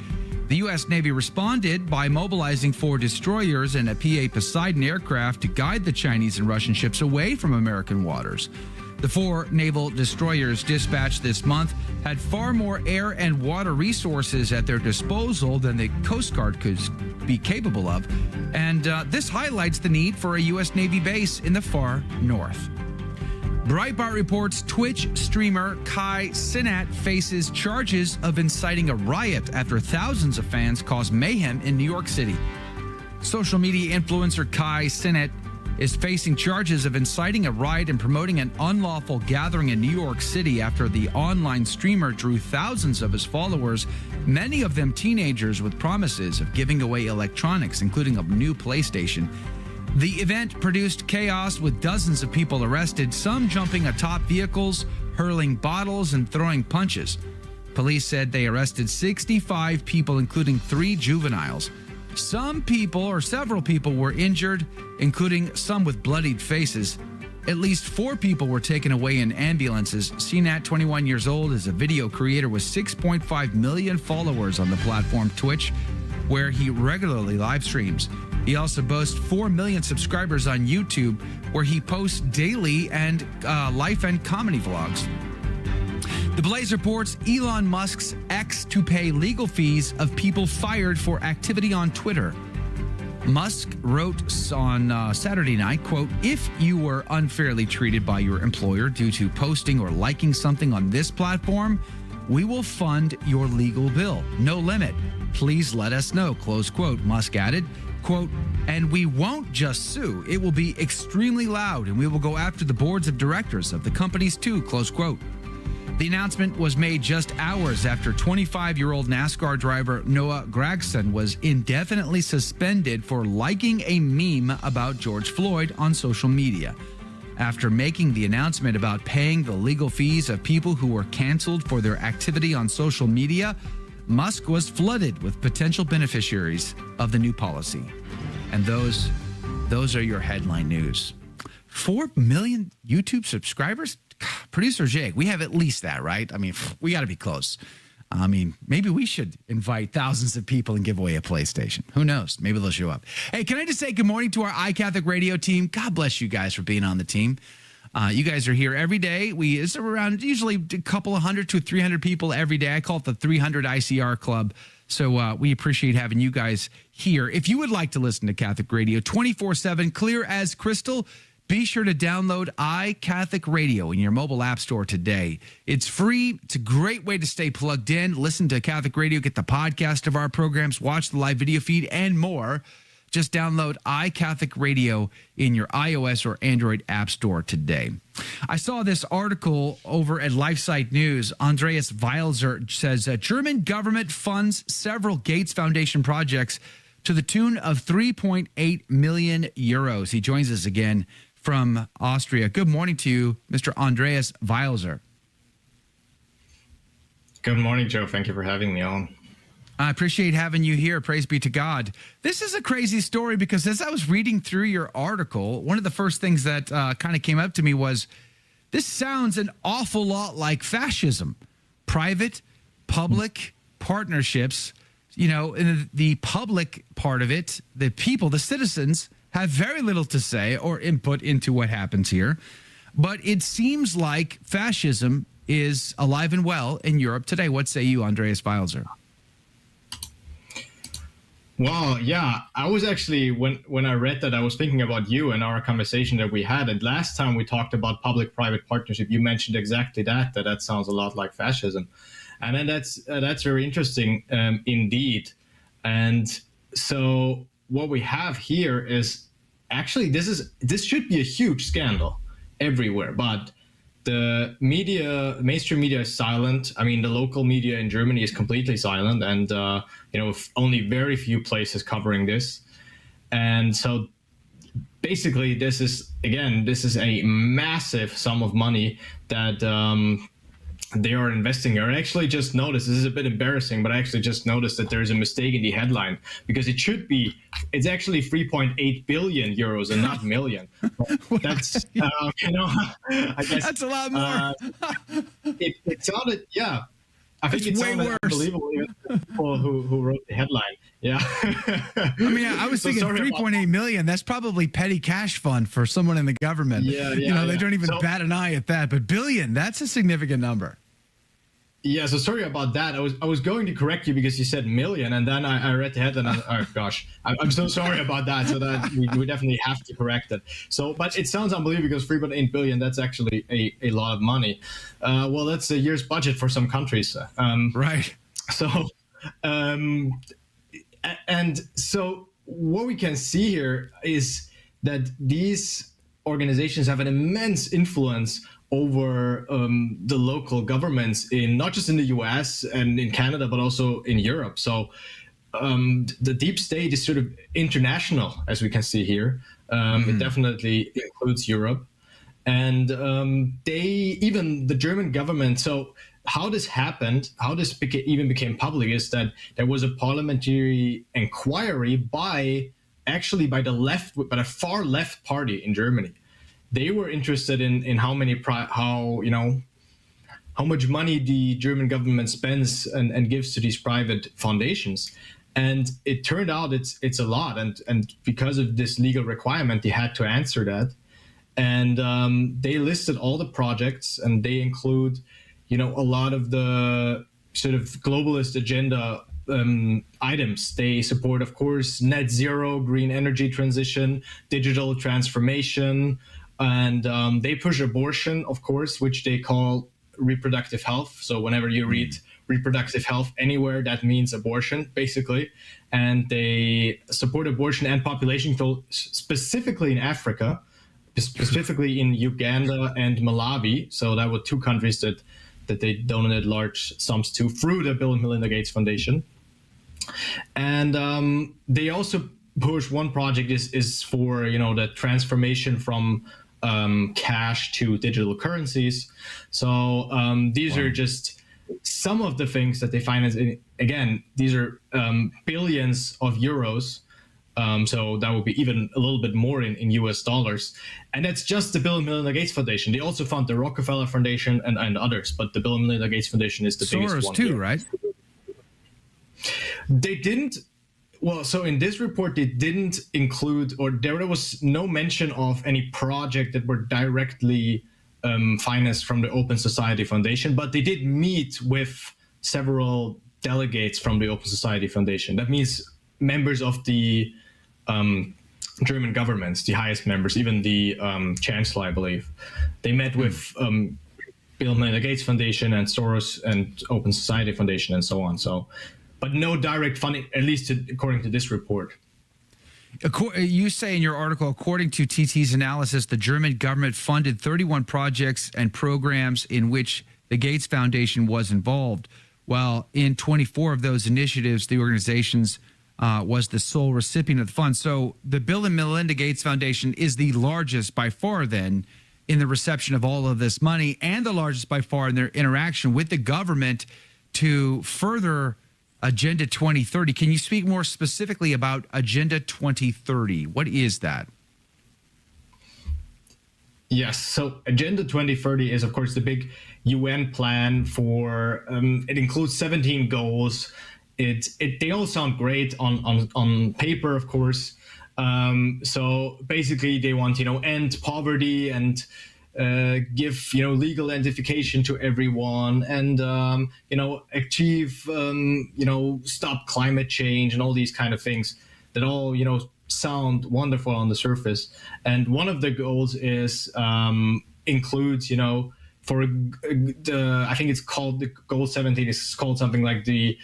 The U.S. Navy responded by mobilizing 4 destroyers and a PA Poseidon aircraft to guide the Chinese and Russian ships away from American waters. The 4 naval destroyers dispatched this month had far more air and water resources at their disposal than the Coast Guard could be capable of, and this highlights the need for a U.S. Navy base in the far north. Breitbart reports Twitch streamer Kai Cenat faces charges of inciting a riot after thousands of fans caused mayhem in New York City. Social media influencer Kai Cenat is facing charges of inciting a riot and promoting an unlawful gathering in New York City after the online streamer drew thousands of his followers, many of them teenagers, with promises of giving away electronics, including a new PlayStation. The event produced chaos with dozens of people arrested, some jumping atop vehicles, hurling bottles, and throwing punches. Police said they arrested 65 people, including 3 juveniles. Some people, or several people, were injured, including some with bloodied faces. At least 4 people were taken away in ambulances. Cenat, 21 years old, is a video creator with 6.5 million followers on the platform Twitch, where he regularly live streams. He also boasts 4 million subscribers on YouTube, where he posts daily and life and comedy vlogs. The Blaze reports Elon Musk's X to pay legal fees of people fired for activity on Twitter. Musk wrote on Saturday night, quote, "If you were unfairly treated by your employer due to posting or liking something on this platform, we will fund your legal bill. No limit. Please let us know," close quote. Musk added, quote, "And we won't just sue. It will be extremely loud, and we will go after the boards of directors of the companies too," close quote. The announcement was made just hours after 25-year-old NASCAR driver Noah Gragson was indefinitely suspended for liking a meme about George Floyd on social media. After making the announcement about paying the legal fees of people who were canceled for their activity on social media, Musk was flooded with potential beneficiaries of the new policy. And those are your headline news. 4 million YouTube subscribers? Producer Jake, we have at least that, right? I mean, we got to be close. I mean, maybe we should invite thousands of people and give away a PlayStation. Who knows? Maybe they'll show up. Hey, can I just say good morning to our iCatholic Radio team? God bless you guys for being on the team. You guys are here every day. It's around usually a couple of 100 to 300 people every day. I call it the 300 ICR Club. So we appreciate having you guys here. If you would like to listen to Catholic Radio 24/7, clear as crystal, be sure to download iCatholic Radio in your mobile app store today. It's free. It's a great way to stay plugged in, listen to Catholic Radio, get the podcast of our programs, watch the live video feed, and more. Just download iCatholic Radio in your iOS or Android app store today. I saw this article over at LifeSite News. Andreas Wailzer says German government funds several Gates Foundation projects to the tune of 3.8 million euros. He joins us again from Austria. Good morning to you, Mr. Andreas Wailzer. Good morning, Joe. Thank you for having me on. I appreciate having you here. Praise be to God. This is a crazy story because as I was reading through your article, one of the first things that kind of came up to me was this sounds an awful lot like fascism. Private, public partnerships, you know, in the public part of it, the people, the citizens have very little to say or input into what happens here. But it seems like fascism is alive and well in Europe today. What say you, Andreas Wailzer? Well, yeah, I was actually, when I read that, I was thinking about you and our conversation that we had. And last time we talked about public-private partnership, you mentioned exactly that sounds a lot like fascism. And then that's very interesting indeed. And so what we have here is actually, this should be a huge scandal everywhere, but the mainstream media is silent. I mean, the local media in Germany is completely silent, and only very few places covering this. And so, basically, this is a massive sum of money that they are investing here. I actually just noticed, this is a bit embarrassing, but I actually just noticed that there is a mistake in the headline, because it's actually 3.8 billion euros and not million. That's, I guess that's a lot more. It sounded, yeah. I think it sounded unbelievable, even to people who wrote the headline. Yeah. I mean, I was thinking 3.8 million. That's probably petty cash fund for someone in the government. Yeah. They don't even bat an eye at that. But billion, that's a significant number. Yeah, so sorry about that. I was going to correct you because you said million, and then I read the headline. And oh gosh, I'm so sorry about that. So that we definitely have to correct it. So, but it sounds unbelievable because 3.8 billion. That's actually a lot of money. Well, that's a year's budget for some countries. Right. So, and so what we can see here is that these organizations have an immense influence over the local governments not just in the US and in Canada, but also in Europe. So the deep state is sort of international, as we can see here. It definitely includes Europe. And even the German government, so how this happened, how this even became public is that there was a parliamentary inquiry by the far left party in Germany. They were interested in how much money the German government spends and gives to these private foundations. And it turned out it's a lot. And because of this legal requirement, they had to answer that. And they listed all the projects, and they include, a lot of the sort of globalist agenda items. They support, of course, net zero, green energy transition, digital transformation, and they push abortion, of course, which they call reproductive health. So whenever you read reproductive health anywhere, that means abortion, basically. And they support abortion and population control, specifically in Africa, specifically in Uganda and Malawi. So that were two countries that they donated large sums to through the Bill and Melinda Gates Foundation. And they also push one project is for, the transformation from cash to digital currencies. So these are just some of the things that they finance. Again, these are billions of euros. So that would be even a little bit more in US dollars. And that's just the Bill and Melinda Gates Foundation. They also fund the Rockefeller Foundation and others, but the Bill and Melinda Gates Foundation is the biggest one. Soros too, here. Right? They didn't. Well, so in this report, they didn't include, or there was no mention of any project that were directly financed from the Open Society Foundation, but they did meet with several delegates from the Open Society Foundation. That means members of the German governments, the highest members, even the chancellor, I believe. They met with Bill and Melinda Gates Foundation and Soros and Open Society Foundation and so on. So, but no direct funding, at least according to this report. You say in your article, according to TT's analysis, the German government funded 31 projects and programs in which the Gates Foundation was involved, while in 24 of those initiatives, the organizations was the sole recipient of the funds. So the Bill and Melinda Gates Foundation is the largest by far then in the reception of all of this money, and the largest by far in their interaction with the government to further Agenda 2030. Can you speak more specifically about Agenda 2030? What is that? Yes, so Agenda 2030 is, of course, the big UN plan for, it includes 17 goals. They all sound great on paper, of course. So basically they want, end poverty and give legal identification to everyone, and achieve stop climate change and all these kind of things that all sound wonderful on the surface. And one of the goals is includes for I think it's called the goal 17 is called something like the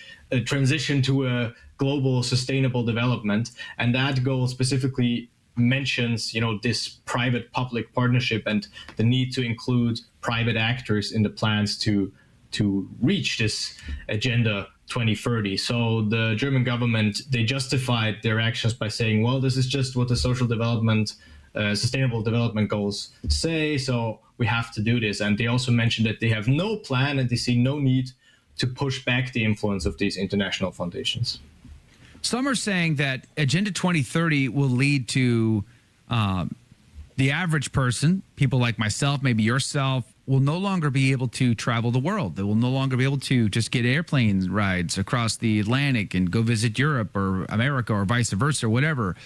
transition to a global sustainable development, and that goal specifically mentions this private public partnership and the need to include private actors in the plans to reach this agenda 2030. So the German government, they justified their actions by saying, well, this is just what the social development sustainable development goals say, so we have to do this. And they also mentioned that they have no plan and they see no need to push back the influence of these international foundations. Some are saying that Agenda 2030 will lead to the average person, people like myself, maybe yourself, will no longer be able to travel the world. They will no longer be able to just get airplane rides across the Atlantic and go visit Europe or America or vice versa or whatever,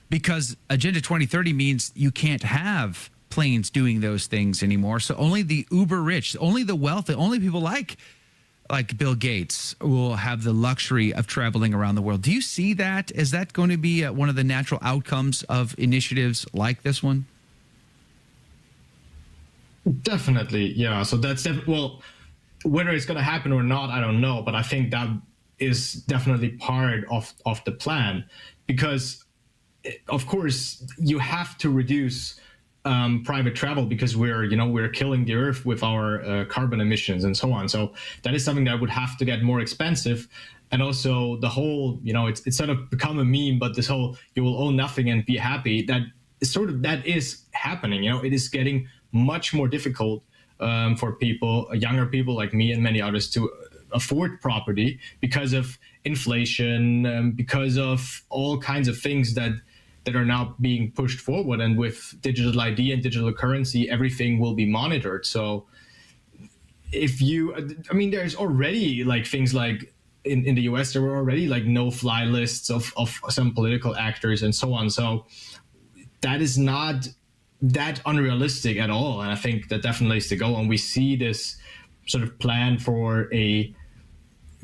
because Agenda 2030 means you can't have planes doing those things anymore. So only the uber rich, only the wealthy, only people like Bill Gates will have the luxury of traveling around the world. Do you see that? Is that going to be one of the natural outcomes of initiatives like this one? Definitely, yeah. So that's well, whether it's going to happen or not, I don't know. But I think that is definitely part of the plan, because, of course, you have to reduce private travel because we're killing the earth with our carbon emissions and so on. So that is something that would have to get more expensive. And also the whole, it's sort of become a meme, but this whole you will own nothing and be happy, that is happening. It is getting much more difficult for people, younger people like me and many others, to afford property because of inflation, because of all kinds of things that are now being pushed forward. And with digital ID and digital currency, everything will be monitored. So there's already things like in the US, there were already no-fly lists of some political actors and so on. So that is not that unrealistic at all. And I think that definitely is the goal. And we see this sort of plan for a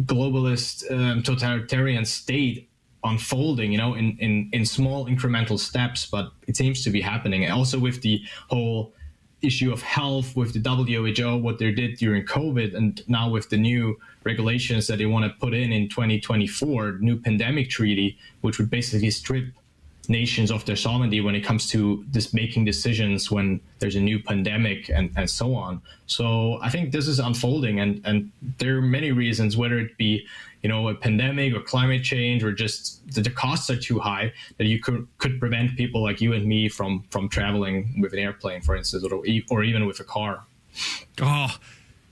globalist totalitarian state unfolding, in small incremental steps, but it seems to be happening. And also with the whole issue of health, with the WHO, what they did during COVID, and now with the new regulations that they want to put in 2024, new pandemic treaty, which would basically strip nations of their sovereignty when it comes to this making decisions when there's a new pandemic and so on. So I think this is unfolding, and there are many reasons, whether it be a pandemic or climate change, or just that the costs are too high, that you could prevent people like you and me from traveling with an airplane, for instance, or even with a car. Oh,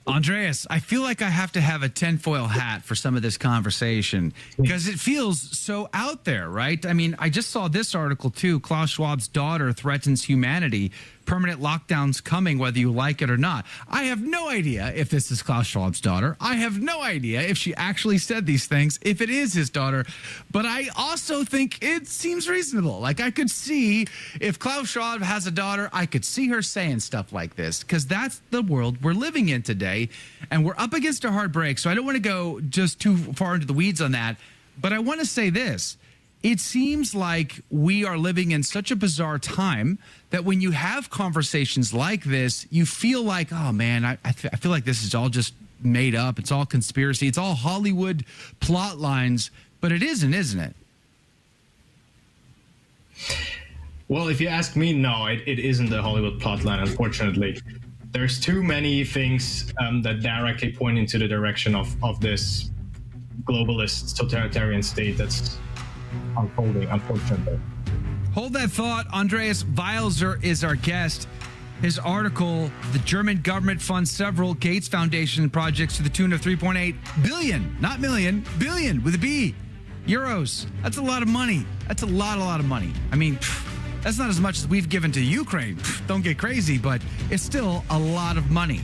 Andreas, I feel like I have to have a tinfoil hat for some of this conversation because it feels so out there, right? I mean, I just saw this article too. Klaus Schwab's daughter threatens humanity. Permanent lockdowns coming, whether you like it or not. I have no idea if this is Klaus Schwab's daughter. I have no idea if she actually said these things, if it is his daughter. But I also think it seems reasonable. I could see if Klaus Schwab has a daughter, I could see her saying stuff like this, because that's the world we're living in today. And we're up against a hard break. So I don't want to go just too far into the weeds on that. But I want to say this. It seems like we are living in such a bizarre time that when you have conversations like this, you feel like, oh, man, I feel like this is all just made up. It's all conspiracy. It's all Hollywood plot lines. But it isn't it? Well, if you ask me, no, it isn't a Hollywood plot line, unfortunately. There's too many things that directly point into the direction of this globalist totalitarian state that's unfolding, unfortunately. Hold that thought. Andreas Wailzer is our guest. His article, the German government funds several Gates Foundation projects to the tune of 3.8 billion, not million, billion with a B, euros. That's a lot of money. That's a lot of money. I mean, that's not as much as we've given to Ukraine. Don't get crazy, but it's still a lot of money.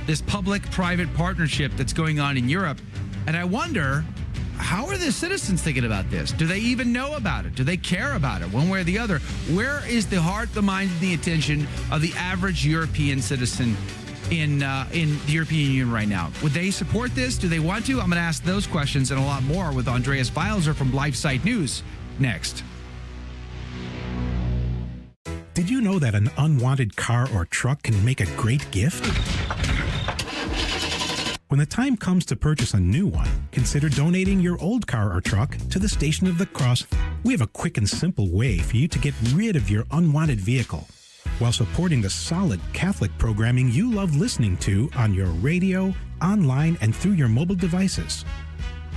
This public-private partnership that's going on in Europe. And I wonder, how are the citizens thinking about this? Do they even know about it? Do they care about it one way or the other? Where is the heart, the mind, and the attention of the average European citizen in the European Union right now? Would they support this? Do they want to? I'm going to ask those questions and a lot more with Andreas Wailzer from LifeSite News next. Did you know that an unwanted car or truck can make a great gift? When the time comes to purchase a new one, consider donating your old car or truck to the Station of the Cross. We have a quick and simple way for you to get rid of your unwanted vehicle while supporting the solid Catholic programming you love listening to on your radio, online, and through your mobile devices.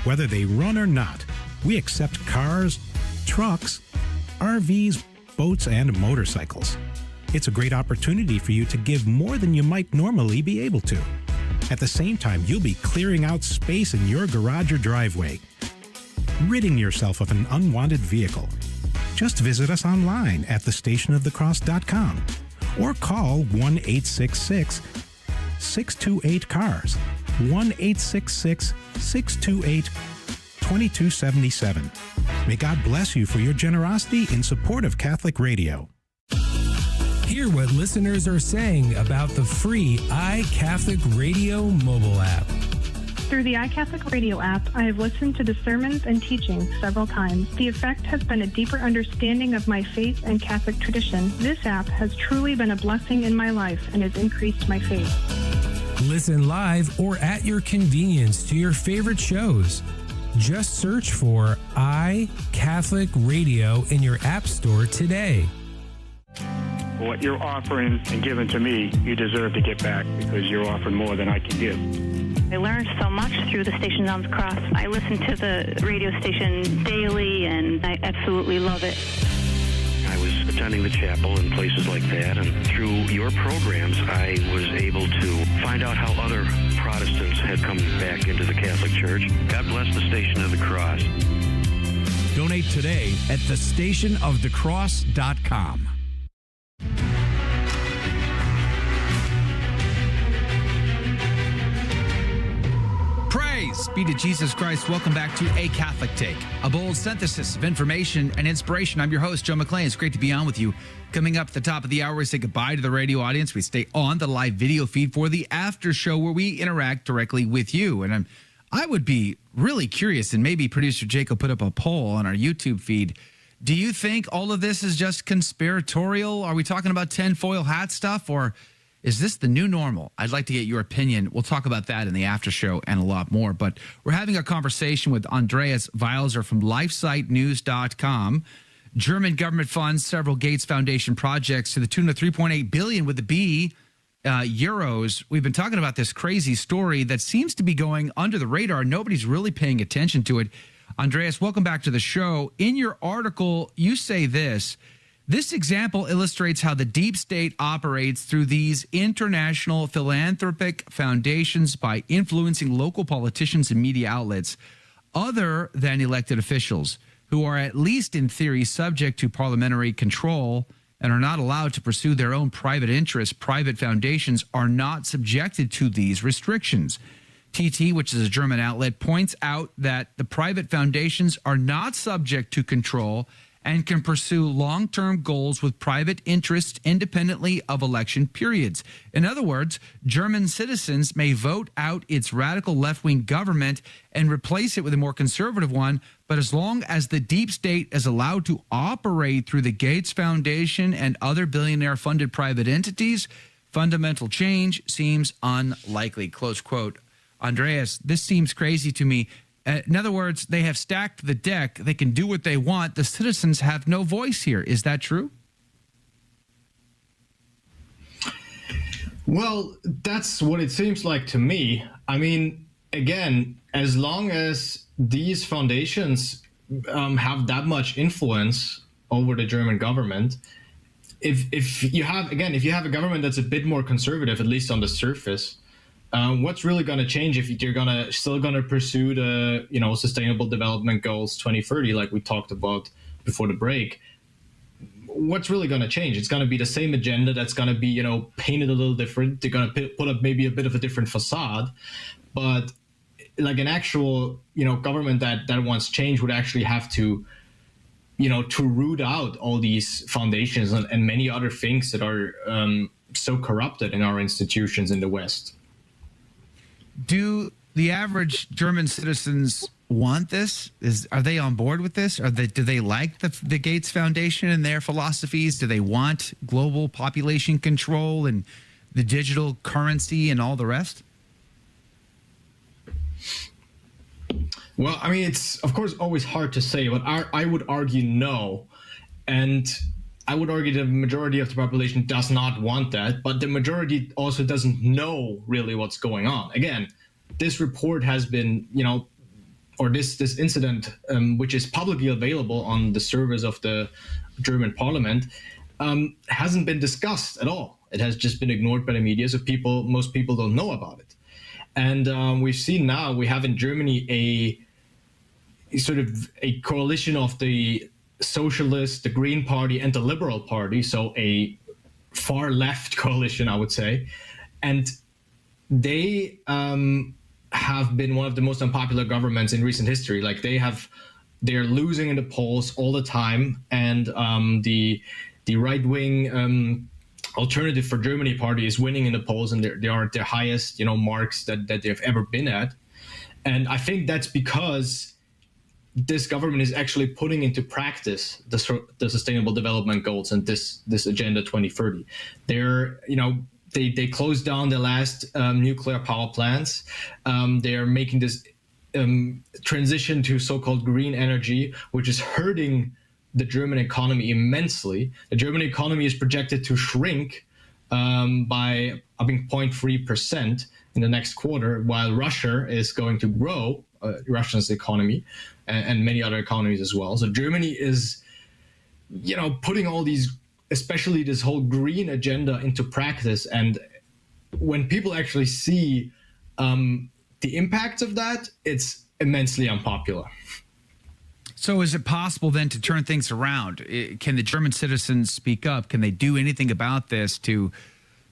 Whether they run or not, we accept cars, trucks, RVs, boats, and motorcycles. It's a great opportunity for you to give more than you might normally be able to. At the same time, you'll be clearing out space in your garage or driveway, ridding yourself of an unwanted vehicle. Just visit us online at thestationofthecross.com or call 1-866-628-CARS, 1-866-628-2277. May God bless you for your generosity in support of Catholic Radio. Hear what listeners are saying about the free iCatholic Radio mobile app. Through the iCatholic Radio app, I have listened to the sermons and teachings several times. The effect has been a deeper understanding of my faith and Catholic tradition. This app has truly been a blessing in my life and has increased my faith. Listen live or at your convenience to your favorite shows. Just search for iCatholic Radio in your app store today. What you're offering and giving to me, you deserve to get back because you're offering more than I can give. I learned so much through the station on the cross. I listen to the radio station daily, and I absolutely love it. I was attending the chapel and places like that, and through your programs, I was able to find out how other Protestants had come back into the Catholic Church. God bless the Station of the Cross. Donate today at thestationofthecross.com. Praise be to Jesus Christ. Welcome back to A Catholic Take, a bold synthesis of information and inspiration. I'm your host, Joe McClain. It's great to be on with you. Coming up at the top of the hour, we say goodbye to the radio audience. We stay on the live video feed for the after show where we interact directly with you. And I would be really curious, and maybe producer Jake will put up a poll on our YouTube feed. Do you think all of this is just conspiratorial? Are we talking about tinfoil hat stuff, or is this the new normal? I'd like to get your opinion. We'll talk about that in the after show and a lot more. But we're having a conversation with Andreas Wailzer from LifeSiteNews.com. German government funds several Gates Foundation projects to the tune of 3.8 billion with the B euros. We've been talking about this crazy story that seems to be going under the radar. Nobody's really paying attention to it. Andreas, welcome back to the show. In your article, you say this example illustrates how the deep state operates through these international philanthropic foundations by influencing local politicians and media outlets other than elected officials who are at least in theory subject to parliamentary control and are not allowed to pursue their own private interests. Private foundations are not subjected to these restrictions. TT, which is a German outlet, points out that the private foundations are not subject to control and can pursue long-term goals with private interests independently of election periods. In other words, German citizens may vote out its radical left-wing government and replace it with a more conservative one, but as long as the deep state is allowed to operate through the Gates Foundation and other billionaire-funded private entities, fundamental change seems unlikely, close quote. Andreas, this seems crazy to me. In other words, they have stacked the deck. They can do what they want. The citizens have no voice here. Is that true? Well, that's what it seems like to me. I mean, again, as long as these foundations have that much influence over the German government, if you have a government that's a bit more conservative, at least on the surface, what's really going to change if you're still going to pursue the Sustainable Development Goals 2030, like we talked about before the break? What's really going to change? It's going to be the same agenda that's going to be painted a little different. They're going to put up maybe a bit of a different facade, but like an actual, government that wants change would actually have to, to root out all these foundations and many other things that are so corrupted in our institutions in the West. Do the average German citizens want this? Are they on board with this? Do they like the Gates Foundation and their philosophies? Do they want global population control and the digital currency and all the rest? Well, I mean, it's of course always hard to say, but I would argue no. And I would argue the majority of the population does not want that, but the majority also doesn't know really what's going on. Again, this report has been, or this incident, which is publicly available on the servers of the German parliament, hasn't been discussed at all. It has just been ignored by the media, so most people don't know about it. And we've seen now, we have in Germany a sort of a coalition of the Socialist, the Green Party, and the Liberal Party, so a far left coalition, I would say. And they have been one of the most unpopular governments in recent history. Like they're losing in the polls all the time, and the right-wing Alternative for Germany party is winning in the polls, and they are at their highest, marks that they've ever been at. And I think that's because this government is actually putting into practice the Sustainable Development Goals and this Agenda 2030. They closed down the last nuclear power plants. They're making this transition to so-called green energy, which is hurting the German economy immensely. The German economy is projected to shrink by, I think, 0.3% in the next quarter, while Russia is going to grow, Russia's economy, and many other economies as well. So Germany is, putting all these, especially this whole green agenda, into practice. And when people actually see the impacts of that, it's immensely unpopular. So is it possible then to turn things around? Can the German citizens speak up? Can they do anything about this to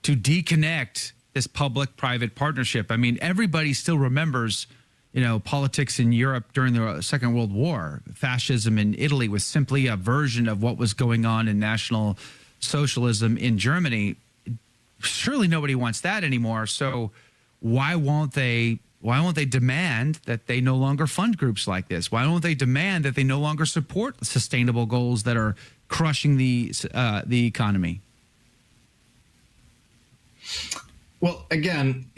deconnect this public-private partnership? I mean, everybody still remembers, politics in Europe during the Second World War. Fascism in Italy was simply a version of what was going on in National Socialism in Germany. Surely nobody wants that anymore. So why won't they demand that they no longer fund groups like this? Why won't they demand that they no longer support sustainable goals that are crushing the economy? Well, again,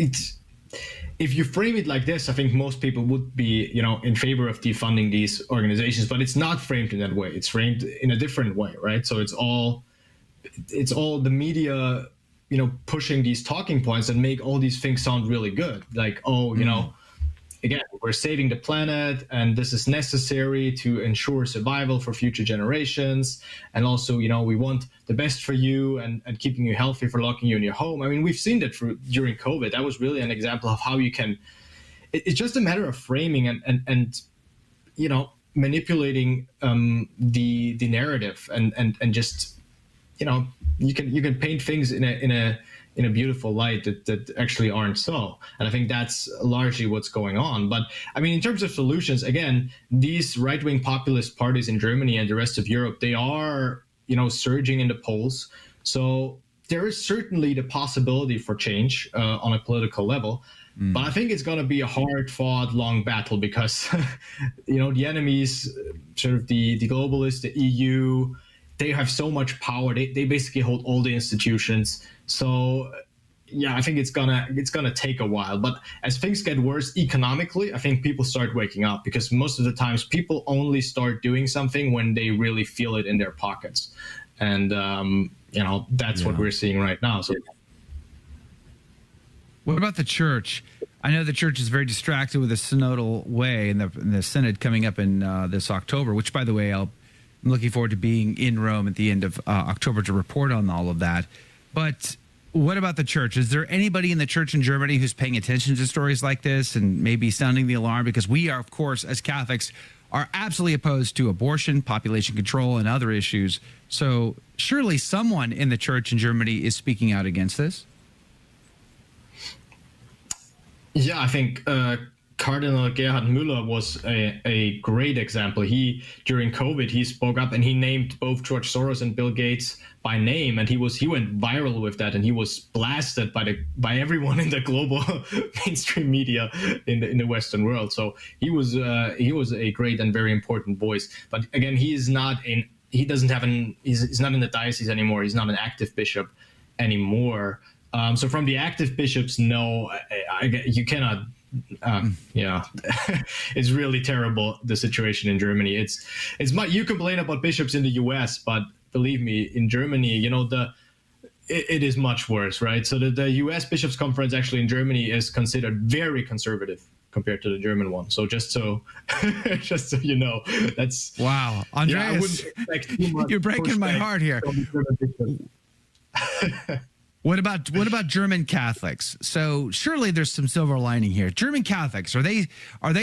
if you frame it like this, I think most people would be, in favor of defunding these organizations, but it's not framed in that way. It's framed in a different way, right? So it's all the media, pushing these talking points and make all these things sound really good. Like, again, we're saving the planet and this is necessary to ensure survival for future generations. And also, we want the best for you and keeping you healthy for locking you in your home. I mean, we've seen that during COVID. That was really an example of how you can, it's just a matter of framing and manipulating the narrative and just, you can paint things in a beautiful light that actually aren't so. And I think that's largely what's going on. But I mean, in terms of solutions, again, these right-wing populist parties in Germany and the rest of Europe, they are, surging in the polls. So there is certainly the possibility for change on a political level. But I think it's going to be a hard-fought, long battle because, the enemies, sort of the globalists, the EU, they have so much power. They basically hold all the institutions. So, yeah, I think it's gonna take a while. But as things get worse economically, I think people start waking up because most of the times people only start doing something when they really feel it in their pockets, and that's what we're seeing right now. So, what about the church? I know the church is very distracted with the synodal way and the synod coming up in this October. Which, by the way, I'm looking forward to being in Rome at the end of October to report on all of that. But what about the church? Is there anybody in the church in Germany who's paying attention to stories like this and maybe sounding the alarm? Because we are, of course, as Catholics, are absolutely opposed to abortion, population control, and other issues. So surely someone in the church in Germany is speaking out against this? Yeah, I think Cardinal Gerhard Müller was a great example. During COVID, he spoke up and he named both George Soros and Bill Gates by name, and he went viral with that, and he was blasted by everyone in the global mainstream media in the Western world. So he was a great and very important voice. But again, he's not in the diocese anymore. He's not an active bishop anymore. So from the active bishops, no, you cannot. It's really terrible, the situation in Germany. You complain about bishops in the US, but believe me, in Germany, it is much worse, right? So the US Bishops' Conference actually in Germany is considered very conservative compared to the German one. So just so you know, that's wow, Andreas, you're breaking my heart here. What about German Catholics? So surely there's some silver lining here. German Catholics, are they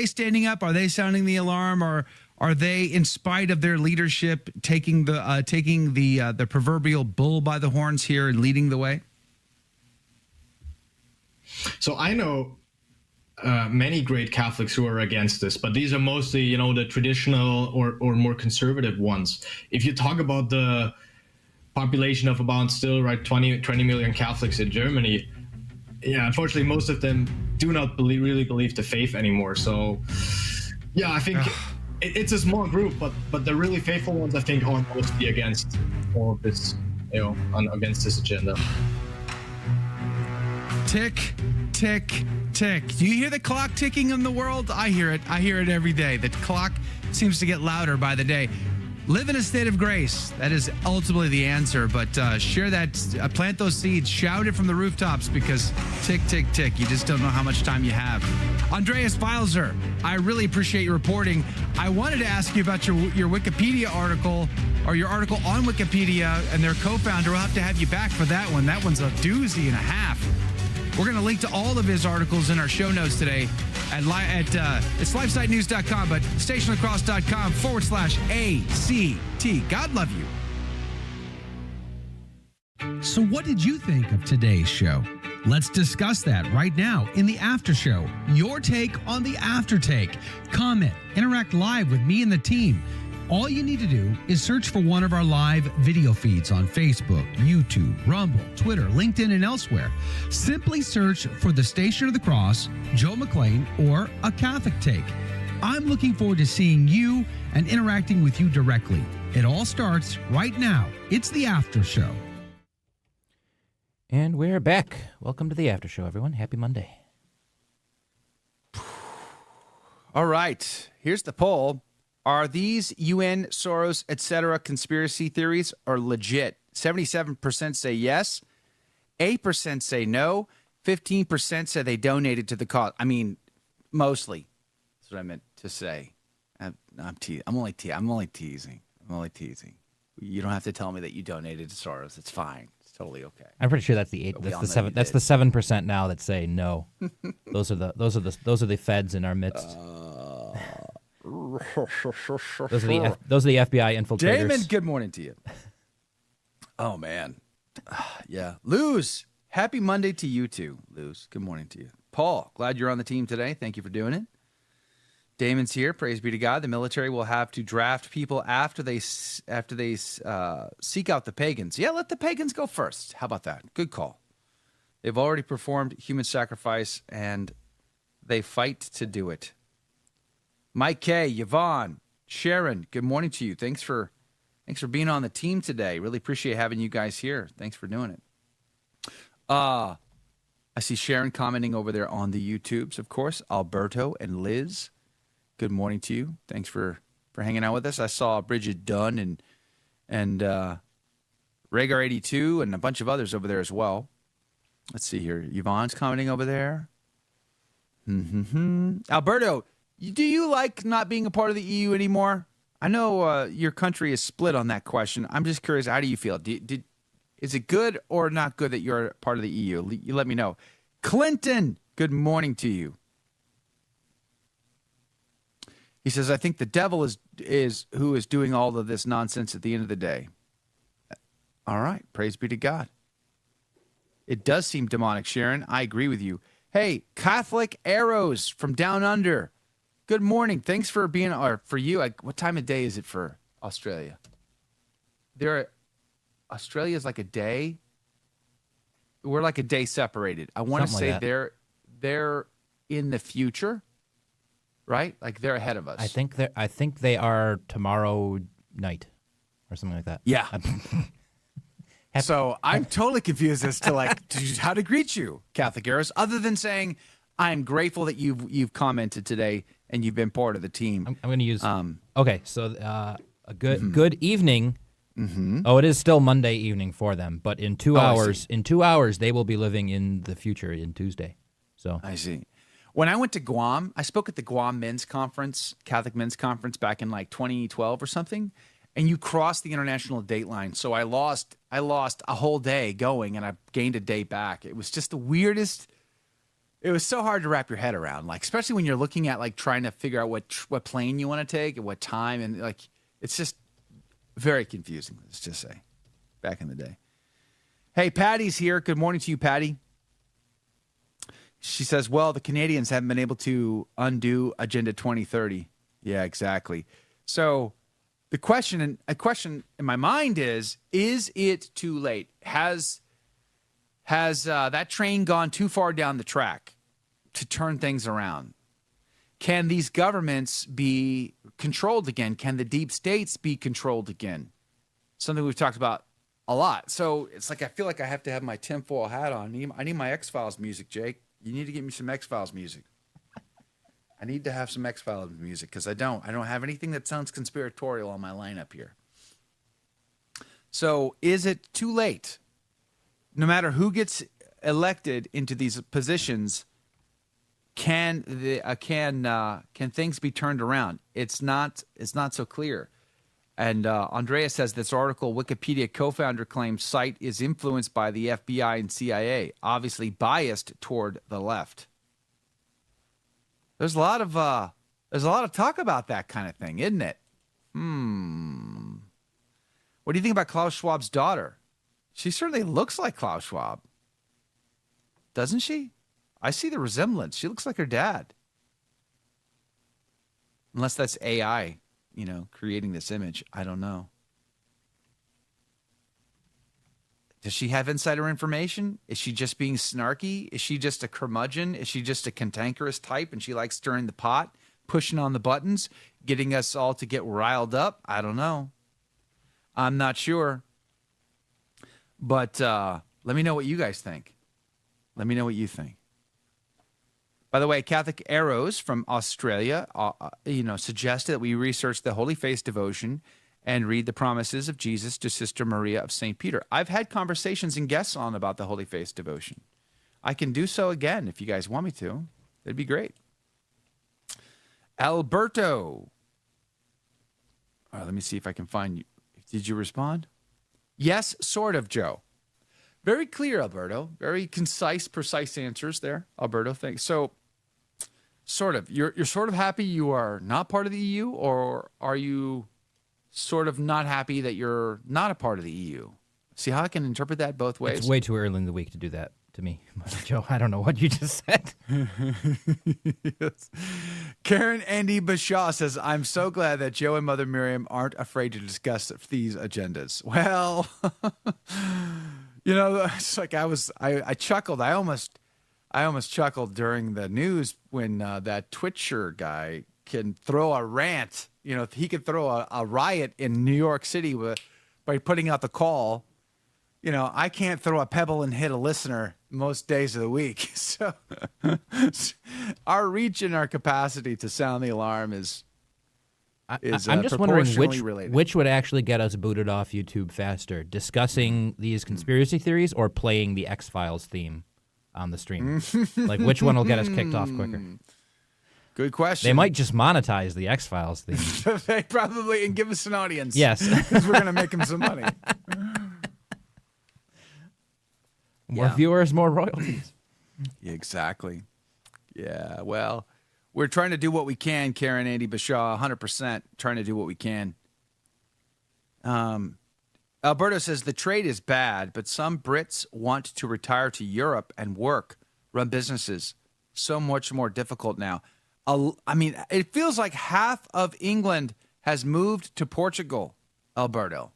standing up? Are they sounding the alarm? Or are they, in spite of their leadership, taking the proverbial bull by the horns here and leading the way? So I know many great Catholics who are against this, but these are mostly, the traditional or more conservative ones. If you talk about the population of about 20 million Catholics in Germany, unfortunately most of them do not really believe the faith anymore. So I think it's a small group, but the really faithful ones, I think, are mostly against all of this, against this agenda. Tick, tick, tick. Do you hear the clock ticking in the world? I hear it. I hear it every day. The clock seems to get louder by the day. Live in a state of grace. That is ultimately the answer. But share that, plant those seeds, shout it from the rooftops, because tick, tick, tick. You just don't know how much time you have. Andreas Wailzer, I really appreciate your reporting. I wanted to ask you about your Wikipedia article, or your article on Wikipedia and their co-founder. We'll have to have you back for that one. That one's a doozy and a half. We're going to link to all of his articles in our show notes today at it's lifesitenews.com, but stationofthecross.com/ACT. God love you. So what did you think of today's show? Let's discuss that right now in the after show. Your take on the after take. Comment, interact live with me and the team. All you need to do is search for one of our live video feeds on Facebook, YouTube, Rumble, Twitter, LinkedIn, and elsewhere. Simply search for the Station of the Cross, Joe McClain, or A Catholic Take. I'm looking forward to seeing you and interacting with you directly. It all starts right now. It's the after show. And we're back. Welcome to the after show, everyone. Happy Monday. All right. Here's the poll. Are these UN, Soros, etc. conspiracy theories are legit? 77% say yes, 8% say no, 15% say they donated to the cause. I mean, mostly. That's what I meant to say. I'm only teasing. You don't have to tell me that you donated to Soros. It's fine. It's totally okay. I'm pretty sure that's the 8. That's the 7. That's the 7% now that say no. Those are the feds in our midst. Those are the FBI infiltrators. Damon, good morning to you. Oh, man. Yeah. Luz, happy Monday to you too. Luz, good morning to you. Paul, glad you're on the team today. Thank you for doing it. Damon's here. Praise be to God. The military will have to draft people after they seek out the pagans. Yeah, let the pagans go first. How about that? Good call. They've already performed human sacrifice, and they fight to do it. Mike K, Yvonne, Sharon, good morning to you. Thanks for being on the team today. Really appreciate having you guys here. Thanks for doing it. I see Sharon commenting over there on the YouTubes, of course. Alberto and Liz, good morning to you. Thanks for hanging out with us. I saw Bridget Dunn and Rhaegar82 and a bunch of others over there as well. Let's see here. Yvonne's commenting over there. Alberto, do you like not being a part of the EU anymore? I know your country is split on that question. I'm just curious, how do you feel? Is it good or not good that you're part of the EU? You let me know. Clinton, good morning to you. He says, I think the devil is who is doing all of this nonsense at the end of the day. All right, praise be to God. It does seem demonic, Sharon. I agree with you. Hey, Catholic Arrows from Down Under. Good morning. Thanks for being, or for you. What time of day is it for Australia? Australia's like a day. We're like a day separated. I want to say like they're in the future, right? Like they're ahead of us. I think they are tomorrow night or something like that. Yeah. So I'm totally confused as to how to greet you, Catholic Arrows, other than saying I'm grateful that you've commented today and you've been part of the team. I'm going to use. Okay, so a good evening. Mm-hmm. Oh, it is still Monday evening for them, but in 2 hours, they will be living in the future in Tuesday. So I see. When I went to Guam, I spoke at the Guam Men's Conference, Catholic Men's Conference, back in 2012 or something, and you crossed the international date line. So I lost a whole day going, and I gained a day back. It was just the weirdest. It was so hard to wrap your head around, especially when you're looking at trying to figure out what plane you want to take at what time, and it's just very confusing. Let's just say, back in the day. Hey, Patty's here. Good morning to you, Patty. She says, well, the Canadians haven't been able to undo Agenda 2030. Yeah, exactly. So a question in my mind is it too late? Has that train gone too far down the track to turn things around? Can these governments be controlled again? Can the deep states be controlled again? Something we've talked about a lot. So it's I feel like I have to have my tinfoil hat on. I need my X-Files music, Jake. You need to get me some X-Files music. I need to have some X-Files music because I don't have anything that sounds conspiratorial on my lineup here. So is it too late? No matter who gets elected into these positions, can things be turned around? It's not so clear. And Andreas says this article, Wikipedia co-founder claims site is influenced by the FBI and CIA, obviously biased toward the left. There's a lot of talk about that kind of thing, isn't it? What do you think about Klaus Schwab's daughter? She certainly looks like Klaus Schwab, doesn't she? I see the resemblance. She looks like her dad. Unless that's AI, creating this image. I don't know. Does she have insider information? Is she just being snarky? Is she just a curmudgeon? Is she just a cantankerous type and she likes stirring the pot, pushing on the buttons, getting us all to get riled up? I don't know. I'm not sure. But let me know what you guys think. Let me know what you think. By the way, Catholic Arrows from Australia, suggested that we research the Holy Face devotion and read the promises of Jesus to Sister Maria of St. Peter. I've had conversations and guests on about the Holy Face devotion. I can do so again if you guys want me to. That'd be great. Alberto. Let me see if I can find you. Did you respond? Yes, sort of, Joe. Very clear, Alberto. Very concise, precise answers there, Alberto. Thanks. So, sort of. You're sort of happy you are not part of the EU, or are you sort of not happy that you're not a part of the EU? See how I can interpret that both ways? It's way too early in the week to do that to me, Joe. I don't know what you just said. Yes. Karen Andy Bashaw says, I'm so glad that Joe and Mother Miriam aren't afraid to discuss these agendas. Well, it's like I chuckled. I almost chuckled during the news when that Twitcher guy can throw a rant. He could throw a riot in New York City by putting out the call. I can't throw a pebble and hit a listener most days of the week. So our reach and our capacity to sound the alarm is I'm just wondering which would actually get us booted off YouTube faster, discussing these conspiracy theories or playing the X-Files theme on the stream. Which one will get us kicked off quicker? Good question. They might just monetize the X-Files theme. They probably, and give us an audience. Yes. Because we're going to make them some money. More viewers, more royalties. Exactly. Yeah, well, we're trying to do what we can, Karen Andy Bashaw, 100% trying to do what we can. Alberto says the trade is bad, but some Brits want to retire to Europe and work, run businesses. so much more difficult now. I mean, it feels like half of England has moved to Portugal, Alberto.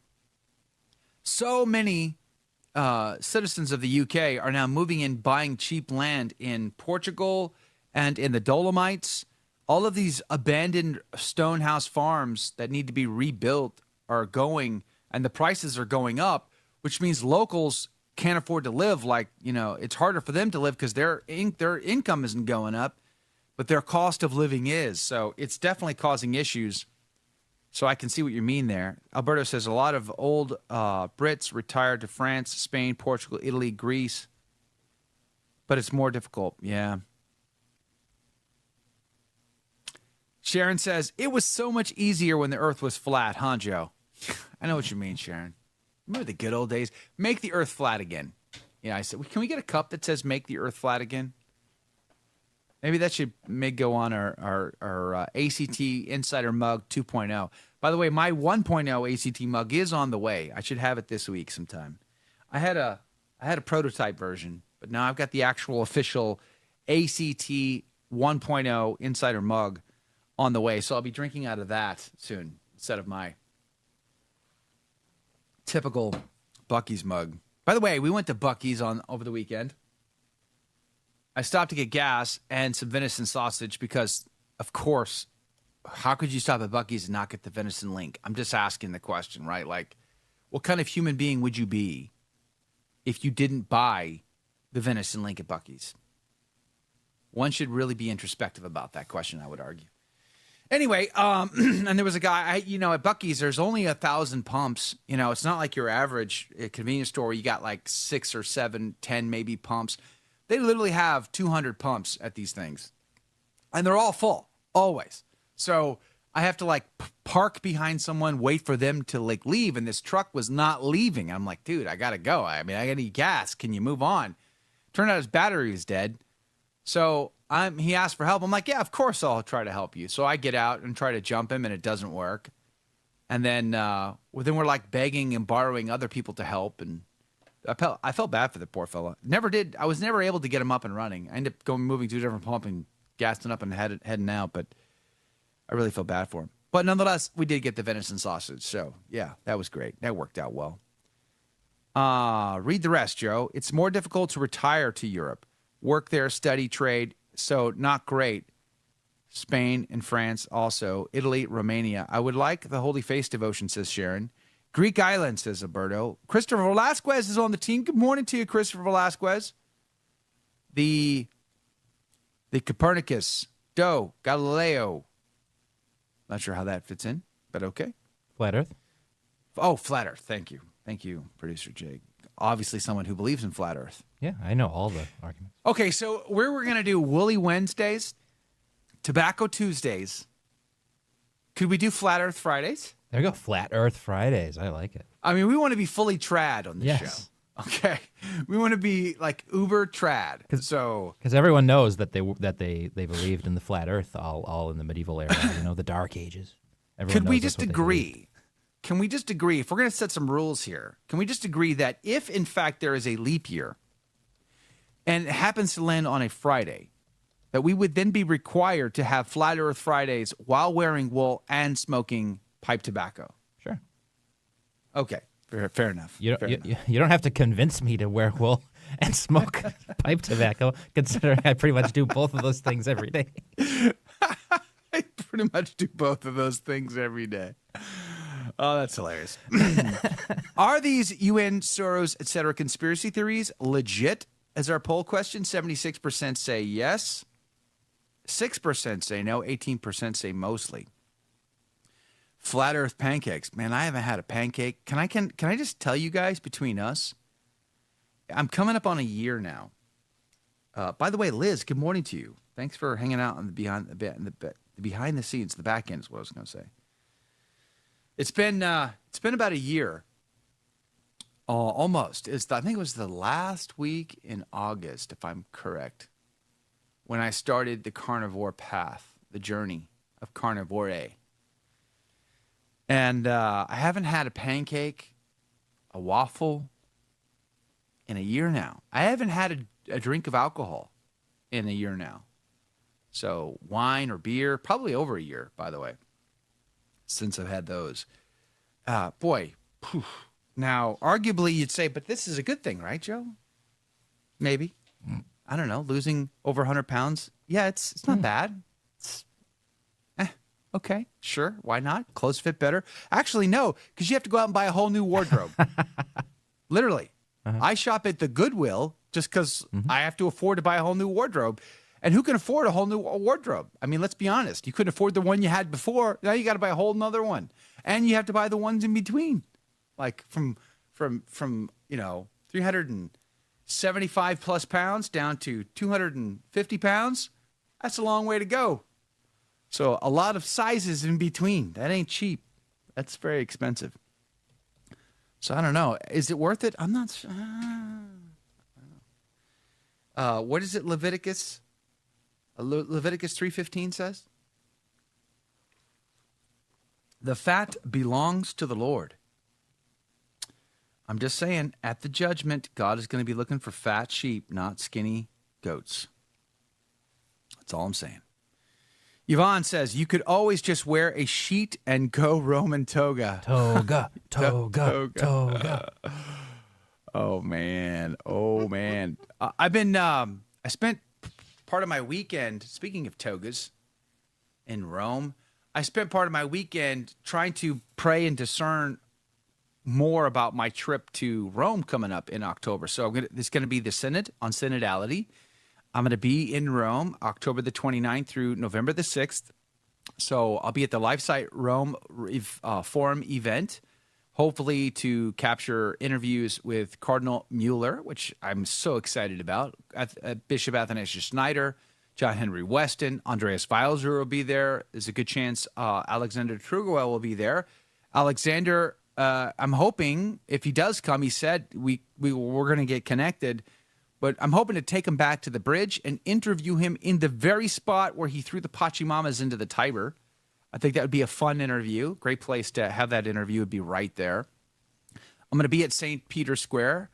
So many citizens of the UK are now moving in, buying cheap land in Portugal and in the Dolomites. All of these abandoned stone house farms that need to be rebuilt are going, and the prices are going up, which means locals can't afford to live. Like, it's harder for them to live because their income isn't going up, but their cost of living is. So it's definitely causing issues. So I can see what you mean there. Alberto says a lot of old Brits retired to France, Spain, Portugal, Italy, Greece. But it's more difficult. Yeah. Sharon says, it was so much easier when the earth was flat, huh, Joe? I know what you mean, Sharon. Remember the good old days? Make the earth flat again. Yeah, I said, can we get a cup that says make the earth flat again? Maybe that should go on our ACT Insider Mug 2.0. By the way, my 1.0 ACT mug is on the way. I should have it this week sometime. I had a prototype version, but now I've got the actual official ACT 1.0 Insider Mug on the way. So I'll be drinking out of that soon instead of my typical Buc-ee's mug. By the way, we went to Buc-ee's over the weekend. I stopped to get gas and some venison sausage because, of course, how could you stop at Buc-ee's and not get the venison link? I'm just asking the question, right? Like, what kind of human being would you be if you didn't buy the venison link at Buc-ee's? One should really be introspective about that question, I would argue. Anyway, and there was a guy, at Buc-ee's, there's only 1,000 pumps. It's not like your average convenience store where you got like 6 or 7, 10 maybe pumps. They literally have 200 pumps at these things. And they're all full, always. So I have to park behind someone, wait for them to leave. And this truck was not leaving. I'm like, dude, I got to go. I mean, I got to need gas. Can you move on? Turned out his battery was dead. So he asked for help. I'm like, yeah, of course I'll try to help you. So I get out and try to jump him, and it doesn't work. And then we're like begging and borrowing other people to help. And I felt bad for the poor fella. I was never able to get him up and running. I ended up moving to a different pump and gassing up and heading out. But I really felt bad for him. But nonetheless, we did get the venison sausage. So yeah, that was great. That worked out well. Read the rest, Joe. It's more difficult to retire to Europe. Work there, study, trade. So not great. Spain and France also. Italy, Romania. I would like the Holy Face devotion, says Sharon. Greek island, says Alberto. Christopher Velasquez is on the team. Good morning to you, Christopher Velasquez. The Copernicus, Galileo. Not sure how that fits in, but okay. Flat Earth. Oh, Flat Earth. Thank you. Thank you, Producer Jake. Obviously someone who believes in Flat Earth. Yeah, I know all the arguments. Okay, so we're going to do Woolly Wednesdays, Tobacco Tuesdays. Could we do Flat Earth Fridays? There you go, Flat Earth Fridays. I like it. I mean, we want to be fully trad on this show. Okay, we want to be like uber trad. Because everyone knows that they believed in the flat Earth all in the medieval era. The Dark Ages. Could we just agree? Can we just agree, if we're going to set some rules here, can we just agree that if, in fact, there is a leap year and it happens to land on a Friday, that we would then be required to have Flat Earth Fridays while wearing wool and smoking pipe tobacco? Sure. Okay, fair enough. You don't have to convince me to wear wool and smoke pipe tobacco, considering I pretty much do both of those things every day. I pretty much do both of those things every day. Oh, that's hilarious. Are these UN, Soros, etc. conspiracy theories legit? As our poll question, 76% say yes, 6% say no, 18% say mostly. Flat Earth pancakes. Man, I haven't had a pancake. Can I just tell you guys, between us, I'm coming up on a year now. By the way, Liz, good morning to you. Thanks for hanging out on the behind the scenes, the back end is what I was going to say. It's been about a year, almost. I think it was the last week in August, if I'm correct, when I started the carnivore path, the journey of carnivore. And I haven't had a pancake, a waffle, in a year now. I haven't had a drink of alcohol in a year now. So wine or beer, probably over a year, by the way, since I've had those. Boy, phew. Now, arguably you'd say, but this is a good thing, right, Joe? Maybe. I don't know, losing over 100 pounds. Yeah, it's not bad. It's, okay, sure, why not? Clothes fit better. Actually, no, because you have to go out and buy a whole new wardrobe. Literally. I shop at the Goodwill just because I have to afford to buy a whole new wardrobe. And who can afford a whole new wardrobe? I mean, let's be honest. You couldn't afford the one you had before. Now you got to buy a whole nother one. And you have to buy the ones in between. Like from 375 plus pounds down to 250 pounds. That's a long way to go. So a lot of sizes in between. That ain't cheap. That's very expensive. So I don't know. Is it worth it? I'm not sure. What is it, Leviticus? Leviticus 3:15 says? The fat belongs to the Lord. I'm just saying, at the judgment, God is going to be looking for fat sheep, not skinny goats. That's all I'm saying. Yvonne says, you could always just wear a sheet and go Roman toga. Toga. Oh, man. I spent part of my weekend, speaking of togas, in Rome. I spent part of my weekend trying to pray and discern more about my trip to Rome coming up in October. So it's going to be the Synod on Synodality. I'm going to be in Rome October the 29th through November the 6th. So I'll be at the LifeSite Rome Forum event, hopefully to capture interviews with Cardinal Mueller, which I'm so excited about, Bishop Athanasius Schneider, John Henry Weston, Andreas Wailzer will be there. There's a good chance Alexander Trugoel will be there. Alexander, I'm hoping, if he does come, he said we're going to get connected, but I'm hoping to take him back to the bridge and interview him in the very spot where he threw the Pachimamas into the Tiber. I think that would be a fun interview. Great place to have that interview would be right there. I'm going to be at St. Peter's Square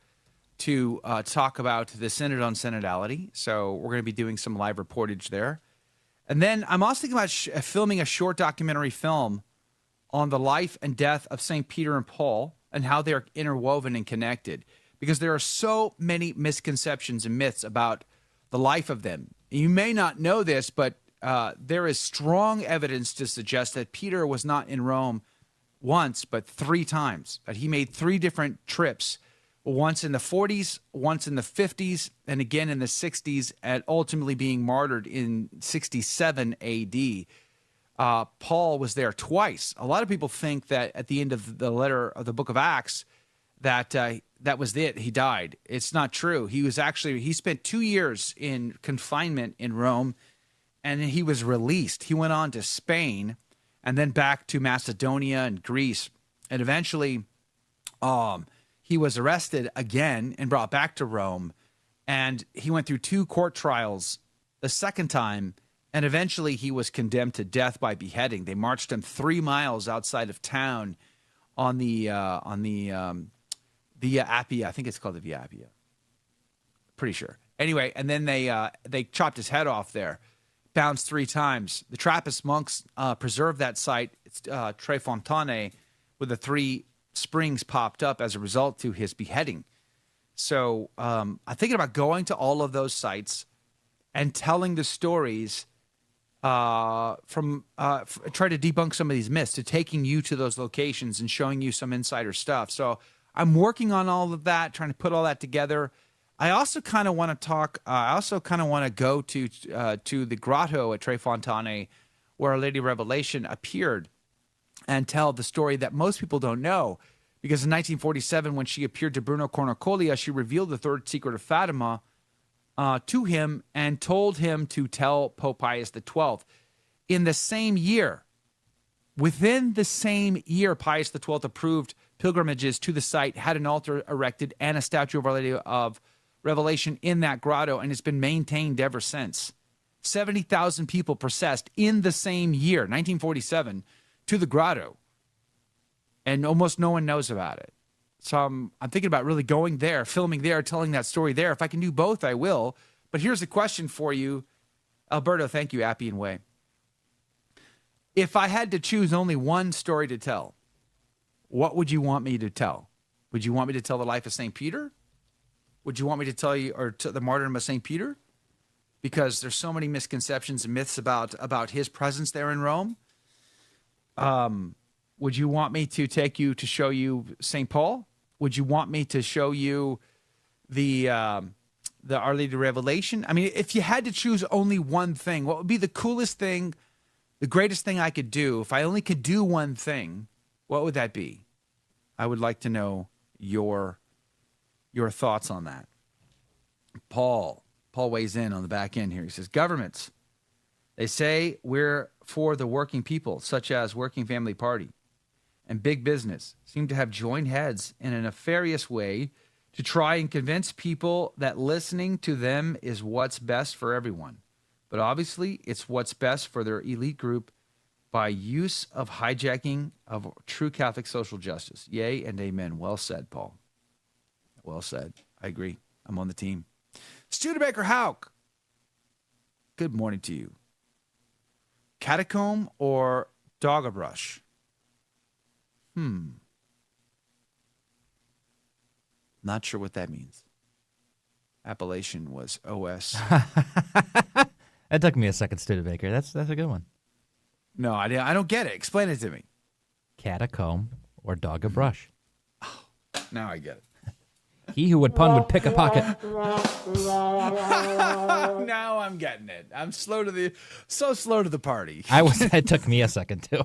to talk about the Synod on Synodality. So we're going to be doing some live reportage there. And then I'm also thinking about filming a short documentary film on the life and death of St. Peter and Paul and how they're interwoven and connected. Because there are so many misconceptions and myths about the life of them. You may not know this, but there is strong evidence to suggest that Peter was not in Rome once, but 3 times. That he made 3 different trips, once in the 40s, once in the 50s, and again in the 60s, and ultimately being martyred in 67 A.D. Paul was there twice. A lot of people think that at the end of the letter of the book of Acts, that that was it. He died. It's not true. He spent 2 years in confinement in Rome, and he was released. He went on to Spain and then back to Macedonia and Greece. And eventually he was arrested again and brought back to Rome. And he went through 2 court trials the second time. And eventually he was condemned to death by beheading. They marched him 3 miles outside of town on the Via Appia. I think it's called the Via Appia. Pretty sure. Anyway, and then they chopped his head off there. Bounced 3 times. The Trappist monks preserved that site. It's Tre Fontane, where the 3 springs popped up as a result to his beheading. So I'm thinking about going to all of those sites and telling the stories try to debunk some of these myths, to taking you to those locations and showing you some insider stuff. So I'm working on all of that, trying to put all that together. I also kind of want to talk. I also kind of want to go to the grotto at Tre Fontane, where Our Lady Revelation appeared, and tell the story that most people don't know. Because in 1947, when she appeared to Bruno Cornicolia, she revealed the 3rd secret of Fatima to him and told him to tell Pope Pius XII. In the same year, within the same year, Pius XII approved pilgrimages to the site, had an altar erected, and a statue of Our Lady of Revelation in that grotto, and it's been maintained ever since. 70,000 people processed in the same year, 1947, to the grotto, and almost no one knows about it. So I'm thinking about really going there, filming there, telling that story there. If I can do both, I will. But here's a question for you. Alberto, thank you, Appian Way. If I had to choose only one story to tell, what would you want me to tell? Would you want me to tell the life of St. Peter? Would you want me to tell you, or the martyrdom of St. Peter? Because there's so many misconceptions and myths about his presence there in Rome. Would you want me to take you to show you St. Paul? Would you want me to show you the Our Lady of Revelation? I mean, if you had to choose only one thing, what would be the coolest thing, the greatest thing I could do? If I only could do one thing, what would that be? I would like to know your thoughts on that. Paul weighs in on the back end here. He says, governments, they say we're for the working people, such as Working Family Party, and big business seem to have joined heads in a nefarious way to try and convince people that listening to them is what's best for everyone. But obviously, it's what's best for their elite group by use of hijacking of true Catholic social justice. Yea and amen. Well said, Paul. Well said. I agree. I'm on the team. Studebaker Hauk, good morning to you. Catacomb or Dogabrush? Not sure what that means. Appellation was OS. That took me a second, Studebaker. That's a good one. No, I don't get it. Explain it to me. Catacomb or dog a brush. Oh, now I get it. He who would pun would pick a pocket. Now I'm getting it. I'm so slow to the party. It took me a second too.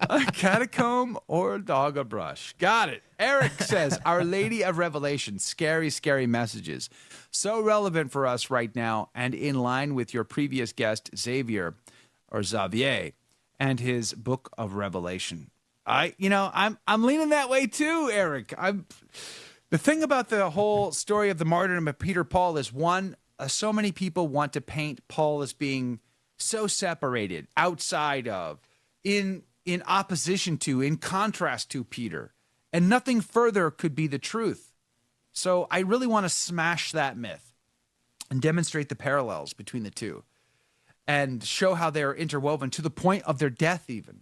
A catacomb or dog a brush. Got it. Eric says, Our Lady of Revelation, scary, scary messages. So relevant for us right now and in line with your previous guest, Xavier, and his book of Revelation. I'm leaning that way too, Eric. The thing about the whole story of the martyrdom of Peter Paul is, one, so many people want to paint Paul as being so separated, outside of, in opposition to, in contrast to Peter. And nothing further could be the truth. So I really want to smash that myth and demonstrate the parallels between the two and show how they're interwoven to the point of their death even.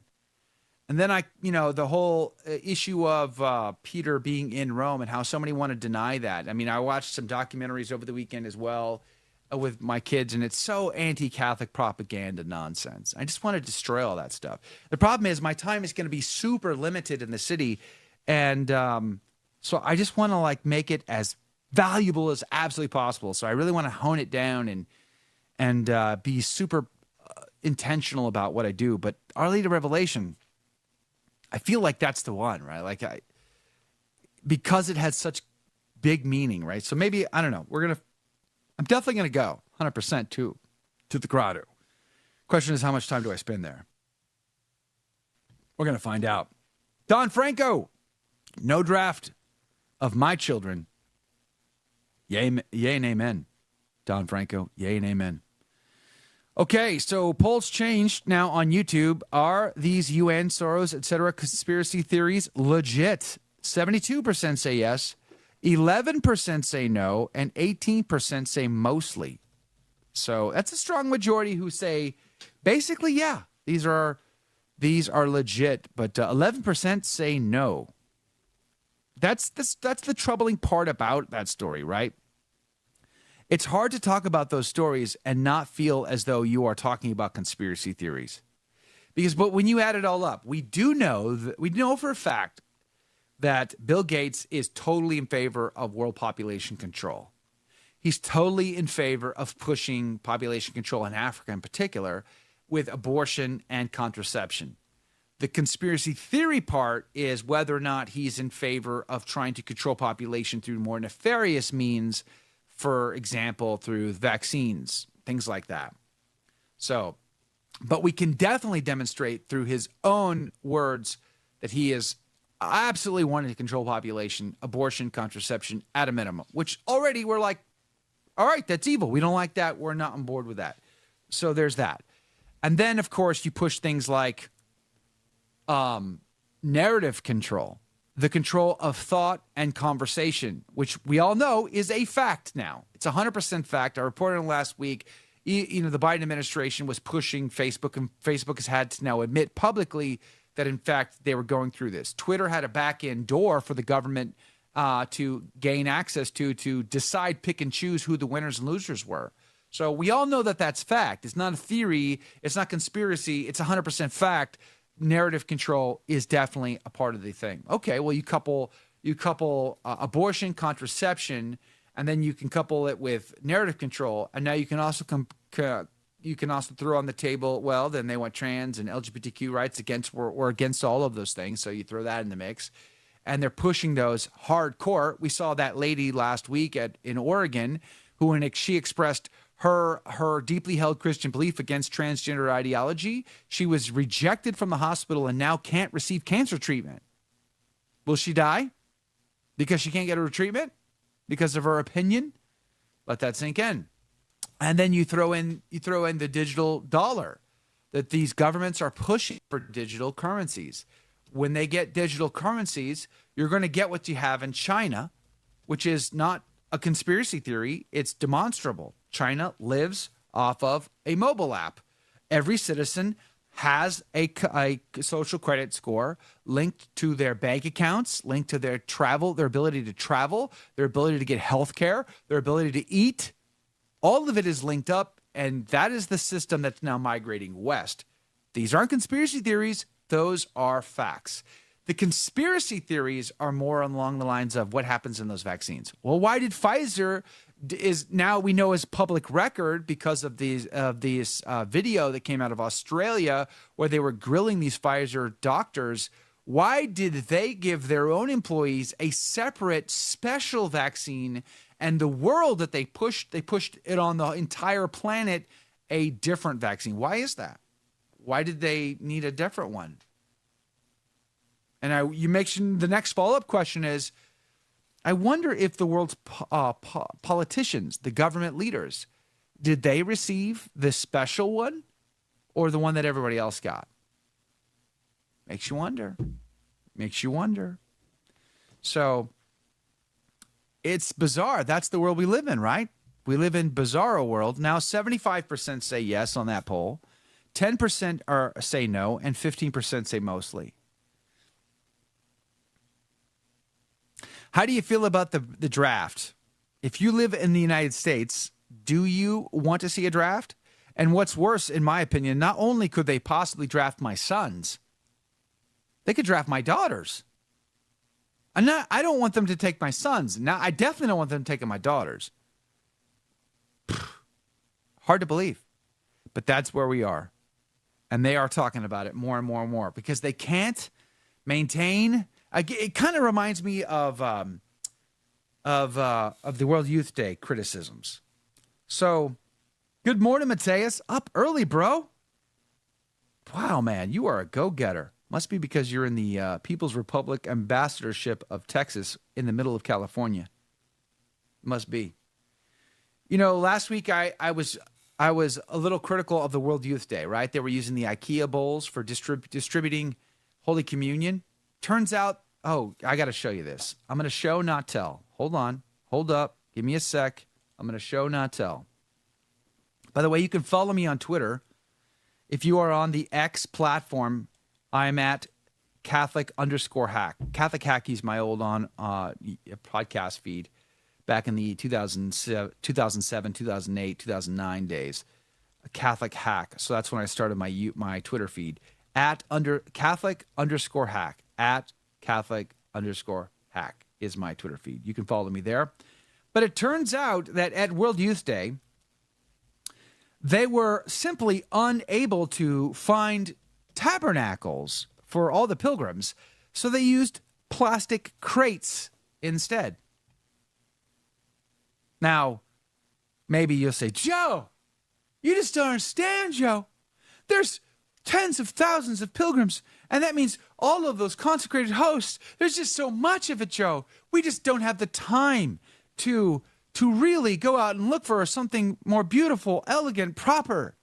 And then the whole issue of Peter being in Rome and how so many want to deny that. I mean, I watched some documentaries over the weekend as well with my kids, and it's so anti-Catholic propaganda nonsense. I just want to destroy all that stuff. The problem is my time is going to be super limited in the city, and so I just want to make it as valuable as absolutely possible. So I really want to hone it down and be super intentional about what I do. But Our Lady of Revelation, I feel like that's the one, right? Because it has such big meaning, right? So maybe, I don't know, I'm definitely going to go 100% to the grotto. Question is, how much time do I spend there? We're going to find out. Don Franco, no draft of my children. Yay and amen. Don Franco, yay and amen. Okay, so polls changed now on YouTube. Are these UN, Soros, etc. conspiracy theories legit? 72% say yes, 11% say no, and 18% say mostly. So that's a strong majority who say basically, yeah, these are legit, but 11% say no. That's the troubling part about that story, right? It's hard to talk about those stories and not feel as though you are talking about conspiracy theories. But when you add it all up, we know for a fact that Bill Gates is totally in favor of world population control. He's totally in favor of pushing population control in Africa in particular with abortion and contraception. The conspiracy theory part is whether or not he's in favor of trying to control population through more nefarious means, for example, through vaccines, things like that. So, but we can definitely demonstrate through his own words that he is absolutely wanting to control population, abortion, contraception at a minimum, which already we're like, all right, that's evil. We don't like that. We're not on board with that. So there's that. And then, of course, you push things like narrative control, the control of thought and conversation, which we all know is a fact now. It's 100% fact. I reported on last week. the Biden administration was pushing Facebook, and Facebook has had to now admit publicly that, in fact, they were going through this. Twitter had a back-end door for the government to gain access to decide, pick, and choose who the winners and losers were. So we all know that that's fact. It's not a theory. It's not conspiracy. It's 100% fact. Narrative control is definitely a part of the thing. Okay, well, you couple abortion, contraception, and then you can couple it with narrative control, and now you can also throw on the table, well, then they want trans and LGBTQ rights against or against all of those things. So you throw that in the mix, and they're pushing those hardcore. We saw that lady last week in Oregon, who when she expressed her deeply held Christian belief against transgender ideology, she was rejected from the hospital and now can't receive cancer treatment. Will she die because she can't get her treatment because of her opinion? Let that sink in. And then you throw in the digital dollar, that these governments are pushing for digital currencies. When they get digital currencies, you're going to get what you have in China, which is not a conspiracy theory. It's demonstrable. China lives off of a mobile app. Every citizen has a social credit score linked to their bank accounts, linked to their ability to travel, their ability to get health care, their ability to eat. All of it is linked up, and that is the system that's now migrating west. These aren't conspiracy theories. Those are facts. The conspiracy theories are more along the lines of what happens in those vaccines. Well, why did Pfizer is now we know is public record because of these video that came out of Australia where they were grilling these Pfizer doctors. Why did they give their own employees a separate special vaccine, and the world that they pushed it on the entire planet a different vaccine? Why is that? Why did they need a different one? And you mentioned the next follow-up question is, I wonder if the world's politicians, the government leaders, did they receive the special one or the one that everybody else got? Makes you wonder. Makes you wonder. So it's bizarre. That's the world we live in, right? We live in bizarro world. Now 75% say yes on that poll. 10% say no, and 15% say mostly. How do you feel about the draft? If you live in the United States, do you want to see a draft? And what's worse, in my opinion, not only could they possibly draft my sons, they could draft my daughters. I don't want them to take my sons. Now, I definitely don't want them taking my daughters. Hard to believe. But that's where we are. And they are talking about it more and more and more because they can't maintain. It kind of reminds me of the World Youth Day criticisms. So, good morning, Mateus. Up early, bro. Wow, man, you are a go-getter. Must be because you're in the People's Republic Ambassadorship of Texas in the middle of California. Must be. You know, last week I was a little critical of the World Youth Day, right? They were using the IKEA bowls for distributing Holy Communion. Turns out, I got to show you this. I'm going to show, not tell. Hold on. Hold up. Give me a sec. I'm going to show, not tell. By the way, you can follow me on Twitter. If you are on the X platform, I'm at Catholic_hack. Catholic Hackey's my old podcast feed back in the 2007, 2008, 2009 days. A Catholic Hack. So that's when I started my Twitter feed. At Catholic_hack. At Catholic_hack is my Twitter feed. You can follow me there. But it turns out that at World Youth Day, they were simply unable to find tabernacles for all the pilgrims, so they used plastic crates instead. Now, maybe you'll say, Joe, you just don't understand, Joe. There's tens of thousands of pilgrims, and that means all of those consecrated hosts. There's just so much of it, Joe. We just don't have the time to really go out and look for something more beautiful, elegant, proper.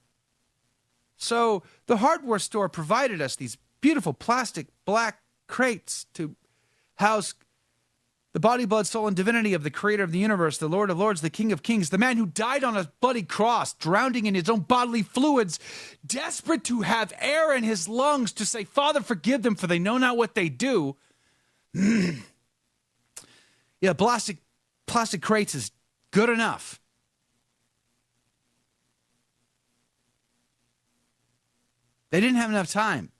So the hardware store provided us these beautiful plastic black crates to house The body, blood, soul, and divinity of the creator of the universe, the Lord of lords, the King of kings, the man who died on a bloody cross, drowning in his own bodily fluids, desperate to have air in his lungs to say, Father, forgive them, for they know not what they do. Yeah, plastic crates is good enough. They didn't have enough time.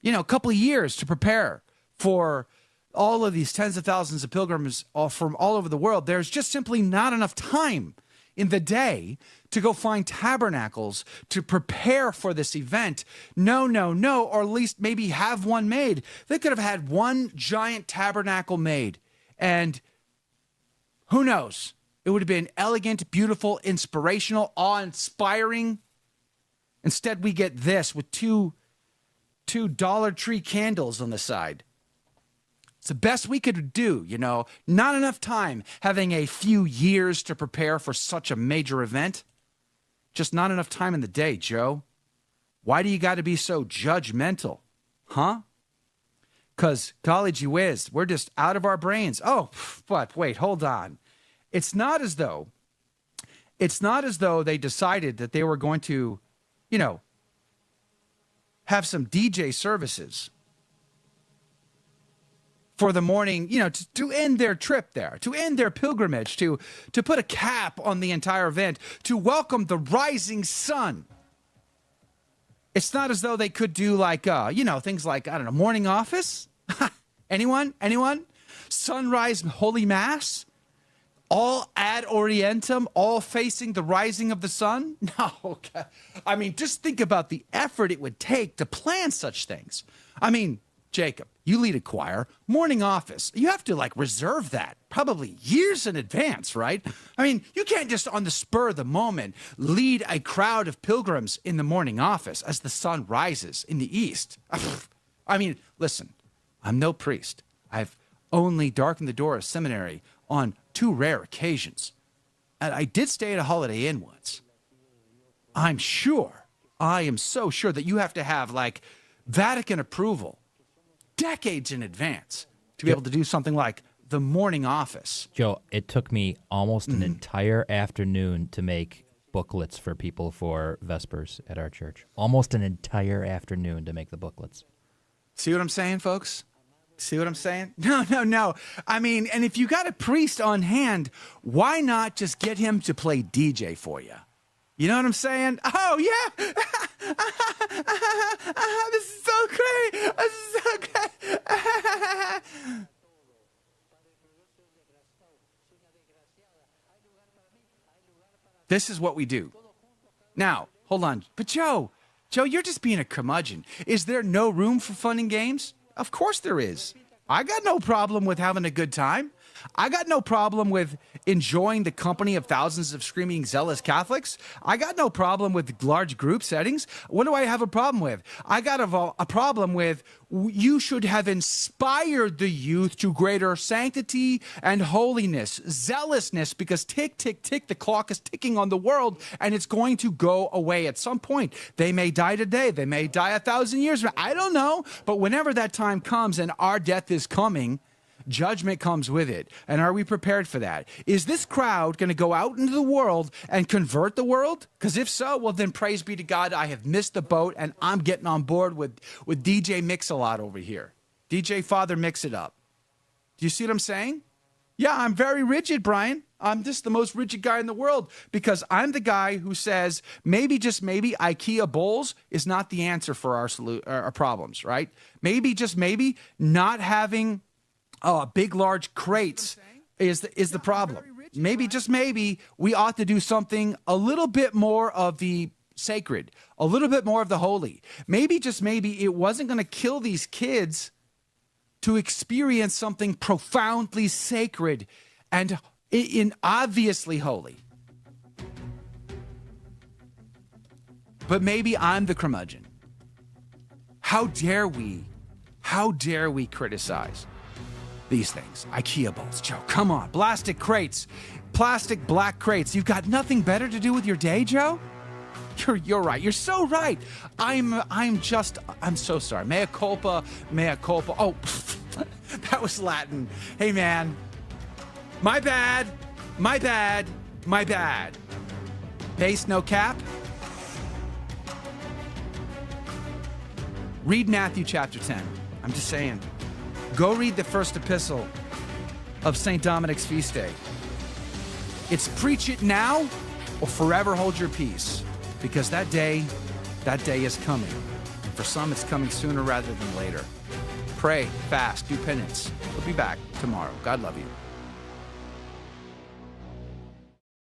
A couple of years to prepare for all of these tens of thousands of pilgrims from all over the world. There's just simply not enough time in the day to go find tabernacles to prepare for this event. No, or at least maybe have one made. They could have had one giant tabernacle made, and who knows? It would have been elegant, beautiful, inspirational, awe-inspiring. Instead, we get this with two Dollar Tree candles on the side. It's the best we could do, Not enough time having a few years to prepare for such a major event. Just not enough time in the day, Joe. Why do you got to be so judgmental? Huh? Because, golly gee whiz, we're just out of our brains. Oh, but wait, hold on. It's not as though they decided that they were going to, have some DJ services for the morning, to end their trip there, to end their pilgrimage, to put a cap on the entire event, to welcome the rising sun. It's not as though they could do things like, morning office. Anyone? Sunrise Holy Mass? All ad orientem, all facing the rising of the sun? No. I mean, just think about the effort it would take to plan such things. I mean, Jacob, you lead a choir, morning office. You have to reserve that probably years in advance, right? I mean, you can't just on the spur of the moment lead a crowd of pilgrims in the morning office as the sun rises in the east. I mean, listen, I'm no priest. I've only darkened the door of seminary on 2 rare occasions. And I did stay at a Holiday Inn once. I am so sure that you have to have Vatican approval decades in advance to be able to do something like the morning office. Joe, it took me almost an entire afternoon to make booklets for people for Vespers at our church. Almost an entire afternoon to make the booklets. See what I'm saying, folks? See what I'm saying? No. I mean, and if you got a priest on hand, why not just get him to play DJ for you? You know what I'm saying? Oh, yeah. This is so great. This is so great. This is what we do. Now, hold on. But Joe, you're just being a curmudgeon. Is there no room for fun and games? Of course there is. I got no problem with having a good time. I got no problem with enjoying the company of thousands of screaming zealous Catholics. I got no problem with large group settings. What do I have a problem with? I got a problem with you should have inspired the youth to greater sanctity and holiness, zealousness, because tick, tick, tick, the clock is ticking on the world and it's going to go away at some point. They may die today. They may die 1,000 years. I don't know. But whenever that time comes and our death is coming, judgment comes with it. And are we prepared for that? Is this crowd going to go out into the world and convert the world? Because if so, well, then praise be to God, I have missed the boat and I'm getting on board with DJ Mix-a-Lot over here. DJ Father Mix-It-Up. Do you see what I'm saying? Yeah, I'm very rigid, Brian. I'm just the most rigid guy in the world because I'm the guy who says maybe, just maybe, IKEA bowls is not the answer for our problems, right? Maybe, just maybe, not having big, large crates is the problem. Maybe, just maybe, we ought to do something a little bit more of the sacred, a little bit more of the holy. Maybe, just maybe, it wasn't going to kill these kids to experience something profoundly sacred and obviously holy. But maybe I'm the curmudgeon. How dare we criticize these things? IKEA bowls, Joe, come on. Plastic crates, plastic black crates. You've got nothing better to do with your day, Joe? You're right. You're so right. I'm so sorry. Mea culpa. Oh, That was Latin. Hey, man. My bad. My bad. My bad. Base, no cap. Read Matthew chapter 10. I'm just saying. Go read the first epistle of St. Dominic's feast day. It's preach it now or forever hold your peace, because that day is coming. For some, it's coming sooner rather than later. Pray, fast, do penance. We'll be back tomorrow. God love you.